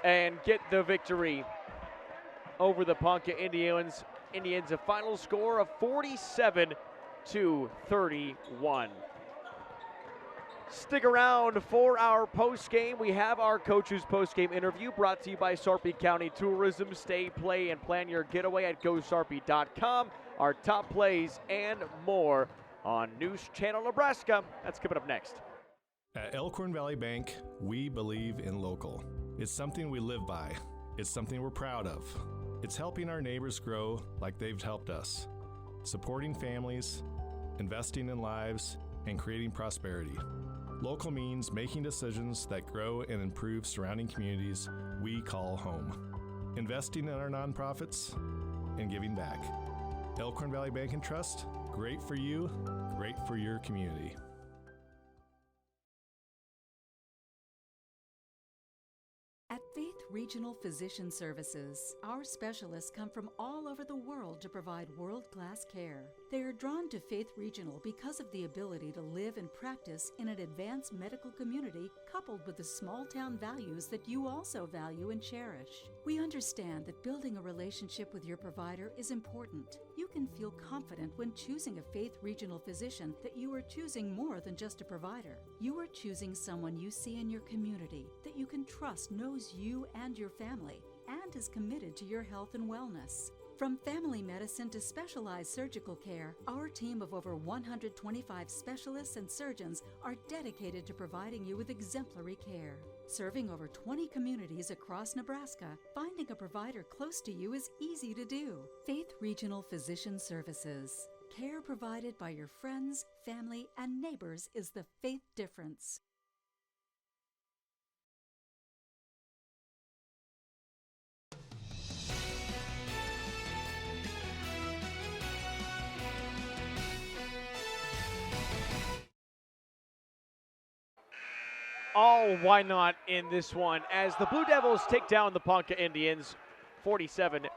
and get the victory over the Ponca Indians. A final score of 47-31. Stick around for our post-game. We have our coach's post-game interview brought to you by Sarpy County Tourism. Stay, play, and plan your getaway at GoSarpy.com. Our top plays and more on News Channel Nebraska. That's coming up next. At Elkhorn Valley Bank, we believe in local. It's something we live by. It's something we're proud of. It's helping our neighbors grow like they've helped us. Supporting families, investing in lives, and creating prosperity. Local means making decisions that grow and improve surrounding communities we call home. Investing in our nonprofits and giving back. Elkhorn Valley Bank and Trust, great for you, great for your community. At Faith Regional Physician Services. Our specialists come from all over the world to provide world-class care. They are drawn to Faith Regional because of the ability to live and practice in an advanced medical community coupled with the small-town values that you also value and cherish. We understand that building a relationship with your provider is important. You can feel confident when choosing a Faith Regional physician that you are choosing more than just a provider. You are choosing someone you see in your community that you can trust knows you and your family and is committed to your health and wellness. From family medicine to specialized surgical care, our team of over 125 specialists and surgeons are dedicated to providing you with exemplary care. Serving over 20 communities across Nebraska, finding a provider close to you is easy to do. Faith Regional Physician Services. Care provided by your friends, family, and neighbors is the faith difference. All Wynot in this one as the Blue Devils take down the Ponca Indians 47-31.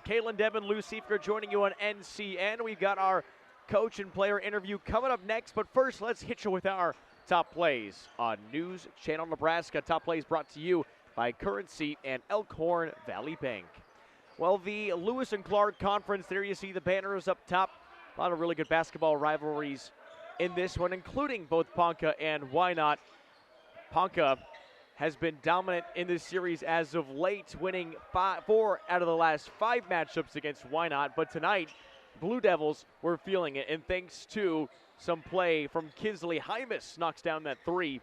Kaylin Devin, Lou Siefker joining you on NCN. We've got our coach and player interview coming up next, but first let's hit you with our top plays on News Channel Nebraska. Top plays brought to you by Currency and Elkhorn Valley Bank. Well, the Lewis and Clark Conference, there you see the banners up top. A lot of really good basketball rivalries in this one, including both Ponca and Wynot. Ponca has been dominant in this series as of late, winning 4 out of the last 5 matchups against Wynot. But tonight, Blue Devils were feeling it, and thanks to some play from Kinsley Hymas, knocks down that 3,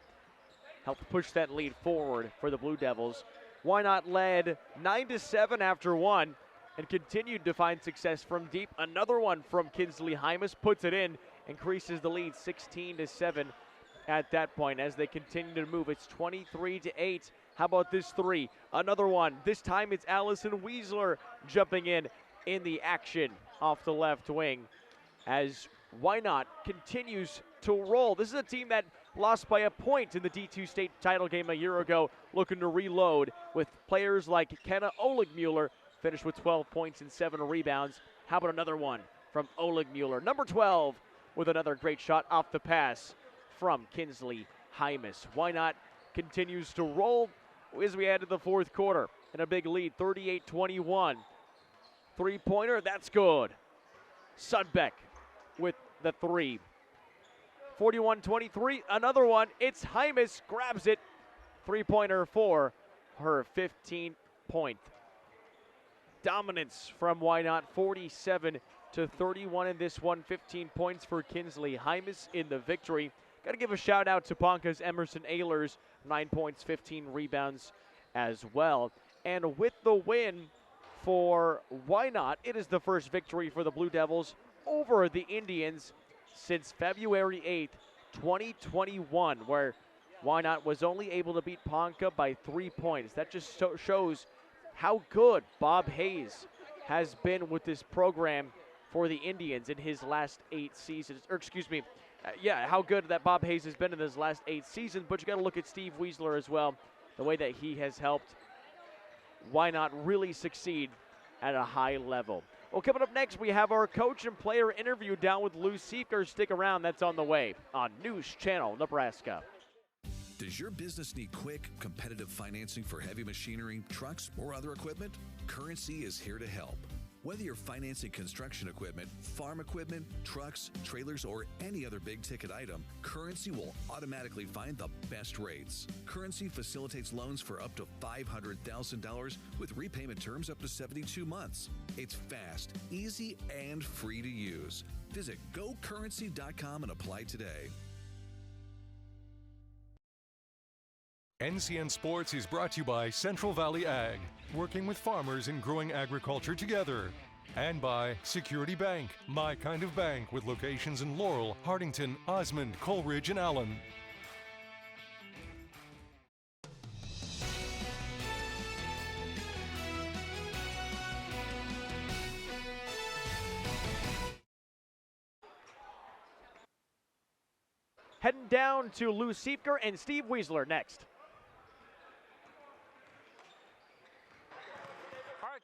helped push that lead forward for the Blue Devils. Wynot led 9-7 after 1 and continued to find success from deep. Another one from Kinsley Hymas puts it in, increases the lead 16-7. At that point, as they continue to move, it's 23-8. How about this 3? Another one. This time it's Allison Weisler jumping in the action off the left wing as Wynot continues to roll. This is a team that lost by a point in the D2 state title game a year ago, looking to reload with players like Kenna Oligmuller, finished with 12 points and 7 rebounds. How about another one from Oligmuller? Number 12 with another great shot off the pass from Kinsley Hymas. Wynot continues to roll as we head to the fourth quarter in a big lead, 38-21. Three-pointer, that's good. Sudbeck with the 3. 41-23, another one. It's Hymas, grabs it. Three-pointer for her 15-point dominance from Wynot, 47-31 in this one. 15 points for Kinsley Hymas in the victory. Got to give a shout out to Ponca's Emerson Ehlers, 9 points, 15 rebounds as well. And with the win for Wynot, it is the first victory for the Blue Devils over the Indians since February 8th, 2021, where Wynot was only able to beat Ponca by 3 points. That just shows how good Bob Hayes has been with this program for the Indians in his last 8 seasons, how good that Bob Hayes has been in his last 8 seasons. But you got to look at Steve Weisler as well, the way that he has helped Wynot really succeed at a high level. Well, coming up next, we have our coach and player interview down with Lou Siefker. Stick around, that's on the way on News Channel Nebraska. Does your business need quick, competitive financing for heavy machinery, trucks, or other equipment? Currency is here to help. Whether you're financing construction equipment, farm equipment, trucks, trailers, or any other big-ticket item, Currency will automatically find the best rates. Currency facilitates loans for up to $500,000 with repayment terms up to 72 months. It's fast, easy, and free to use. Visit gocurrency.com and apply today. NCN Sports is brought to you by Central Valley Ag, working with farmers in growing agriculture together. And by Security Bank, my kind of bank, with locations in Laurel, Hardington, Osmond, Coleridge, and Allen. Heading down to Lou Siefker and Steve Weisler next.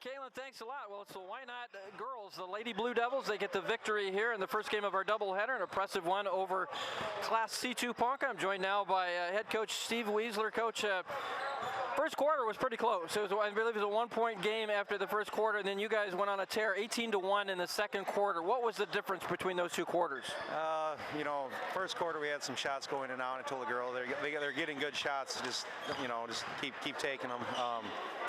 Caitlin, thanks a lot. Well, it's the Wynot girls, the Lady Blue Devils. They get the victory here in the first game of our doubleheader, an impressive one over Class C2 Ponca. I'm joined now by head coach Steve Weisler. Coach, first quarter was pretty close. It was, I believe it was a 1-point game after the first quarter, and then you guys went on a tear, 18-1 in the second quarter. What was the difference between those two quarters? First quarter we had some shots going in and out. I told the girl they're getting good shots. Just keep taking them.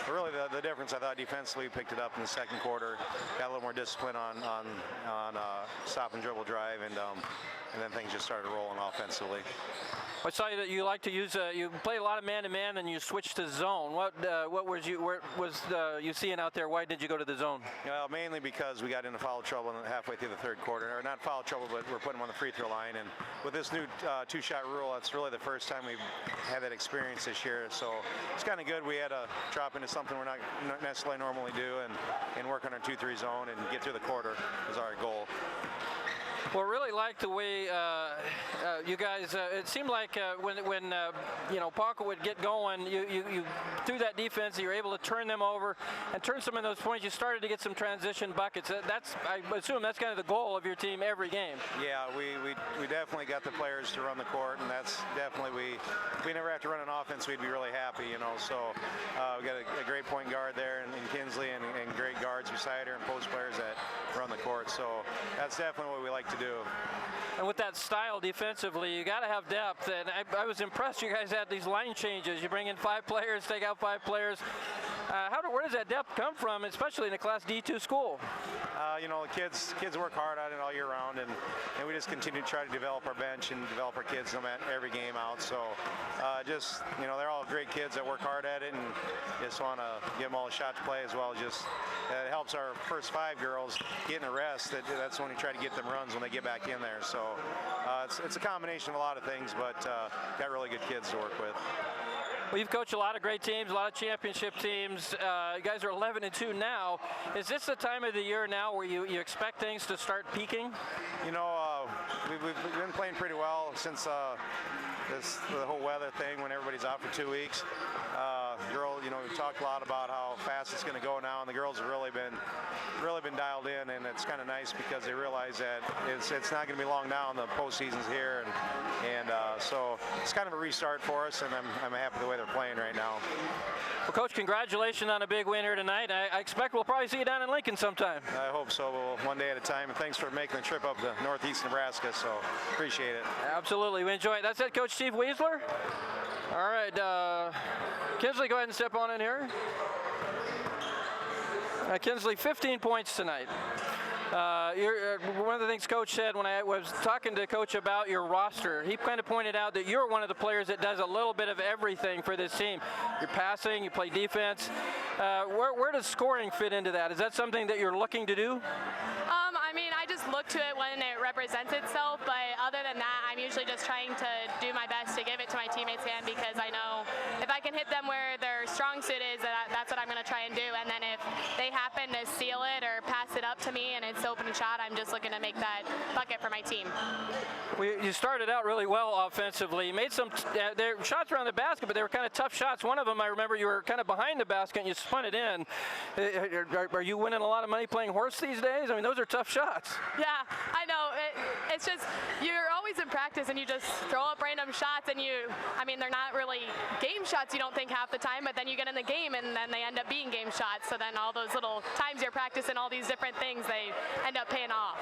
But really the difference, I thought defensively we picked it up in the second quarter. Got a little more discipline on stop and dribble drive, and then things just started rolling offensively. I saw that you like to use you play a lot of man-to-man, and you switched to zone. What was you seeing out there? Why did you go to the zone? Well, mainly because we got into foul trouble halfway through the third quarter, or not foul trouble, but we're putting them on the free throw line. And with this new two-shot rule, it's really the first time we've had that experience this year. So it's kind of good. We had to drop into something we're not necessarily normally do, and work on our 2-3 zone and get through the quarter is our goal. Well, really like the way you guys. It seemed like when Ponca would get going, you through that defense, you were able to turn them over and turn some of those points. You started to get some transition buckets. I assume that's kind of the goal of your team every game. Yeah, we definitely got the players to run the court, and that's definitely if we never have to run an offense, we'd be really happy. So we got a great point guard there in Kinsley, and great guards beside her, and post players that run the court. So that's definitely what we like to do. And with that style defensively, you got to have depth. And I was impressed you guys had these line changes. You bring in 5 players, take out 5 players. Where does that depth come from, especially in a Class D2 school? Kids work hard on it all year round, and we just continue to try to develop our bench and develop our kids no matter every game out. So they're all great kids that work hard at it, and just want to give them all a shot to play as well. Just it helps our first 5 girls getting a rest. That's when we try to get them runs when they get back in there. So it's a combination of a lot of things, but got really good kids to work with. Well, you've coached a lot of great teams, a lot of championship teams. You guys are 11-2 now. Is this the time of the year now where you expect things to start peaking? We've been playing pretty well since the whole weather thing when everybody's out for 2 weeks. We've talked a lot about how fast it's going to go now, and the girls have really been dialed in, and it's kind of nice because they realize that it's not going to be long now, and the postseason's here, and so it's kind of a restart for us, and I'm happy the way they're playing right now. Well, Coach, congratulations on a big win here tonight. I expect we'll probably see you down in Lincoln sometime. I hope so. One day at a time, and thanks for making the trip up to northeast Nebraska, so appreciate it. Absolutely, we enjoy it. That's it, Coach Steve Weisler. All right, Kinsley, go ahead and step on in here. Kinsley, 15 points tonight. One of the things Coach said when I was talking to Coach about your roster, he kind of pointed out that you're one of the players that does a little bit of everything for this team. You're passing, you play defense. Where does scoring fit into that? Is that something that you're looking to do? I just look to it when it represents itself, but other than that, I'm usually just trying to do my best to give it to my teammates' hand, because I know if I can hit them where their strong suit is, that's what I'm going to try and do. And then if they happen to steal it or pass it up to me and it's open shot, I'm just looking to make that bucket for my team. You started out really well offensively. You made some shots around the basket, but they were kind of tough shots. One of them, I remember you were kind of behind the basket and you spun it in. Are you winning a lot of money playing horse these days? I mean, those are tough shots. Yeah, I know. It's just, you're always in practice and you just throw up random shots, and they're not really game shots, you don't think, half the time, but then you get in the game and then they end up being game shots. So then all those little times you're practicing all these different things, they end up paying off.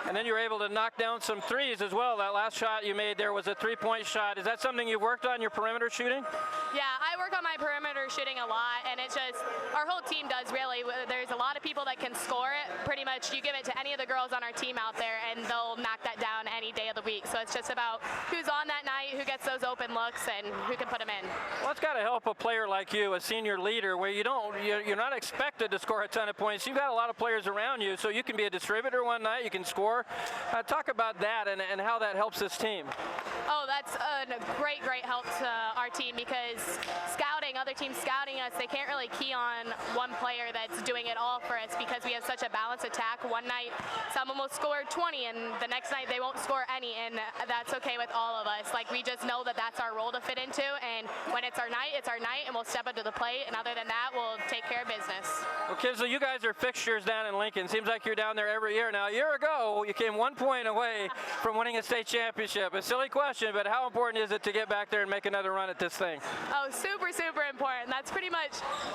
And then you were able to knock down some threes as well. That last shot you made there was a 3-point shot. Is that something you've worked on, your perimeter shooting? Yeah, I work on my perimeter shooting a lot, and it's just, our whole team does really. There's a lot of people that can score it. Pretty much you give it to any of the girls on our team out there and they'll knock that down any day of the week. So it's just about who's on that night, who gets those open looks, and who can put them in. Well, it's got to help a player like you, a senior leader, where you're not expected to score a ton of points. You've got a lot of players around you, so you can be a distributor one night, you can score. Talk about that and how that helps this team. Oh, that's a great help to our team, because scouting having other teams scouting us, they can't really key on one player that's doing it all for us because we have such a balanced attack. One night, someone will score 20, and the next night they won't score any, and that's okay with all of us. Like, we just know that that's our role to fit into, and when it's our night, and we'll step up to the plate, and other than that, we'll take care of business. Well, Kinsley, you guys are fixtures down in Lincoln. Seems like you're down there every year. Now, a year ago, you came 1 point away from winning a state championship. A silly question, but how important is it to get back there and make another run at this thing? Oh, super, super important. That's pretty much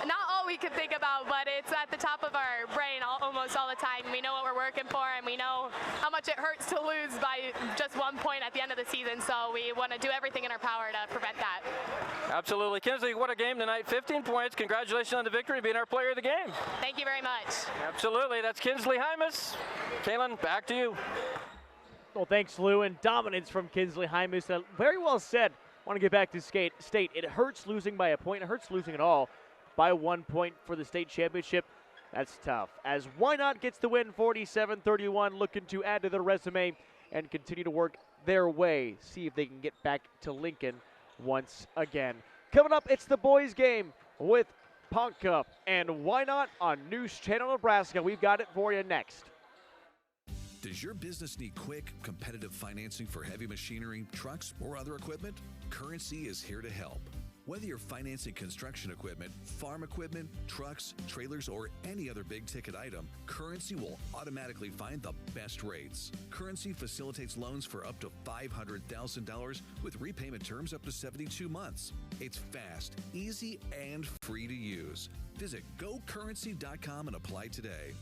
not all we could think about, but it's at the top of our brain almost all the time. We know what we're working for, and we know how much it hurts to lose by just 1 point at the end of the season, so we want to do everything in our power to prevent that. Absolutely. Kinsley, what a game tonight. 15 points. Congratulations on the victory, being our player of the game. Thank you very much. Absolutely. That's Kinsley Hymus. Kaylin, back to you. Well, thanks, Lou, and dominance from Kinsley Hymus. Very well said. Want to get back to state. It hurts losing by a point. It hurts losing at all by 1 point for the state championship. That's tough. As Wynot gets the win, 47-31, looking to add to their resume and continue to work their way. See if they can get back to Lincoln once again. Coming up, it's the boys' game with Ponca and Wynot on News Channel Nebraska. We've got it for you next. Does your business need quick, competitive financing for heavy machinery, trucks, or other equipment? Currency is here to help. Whether you're financing construction equipment, farm equipment, trucks, trailers, or any other big-ticket item, Currency will automatically find the best rates. Currency facilitates loans for up to $500,000 with repayment terms up to 72 months. It's fast, easy, and free to use. Visit GoCurrency.com and apply today.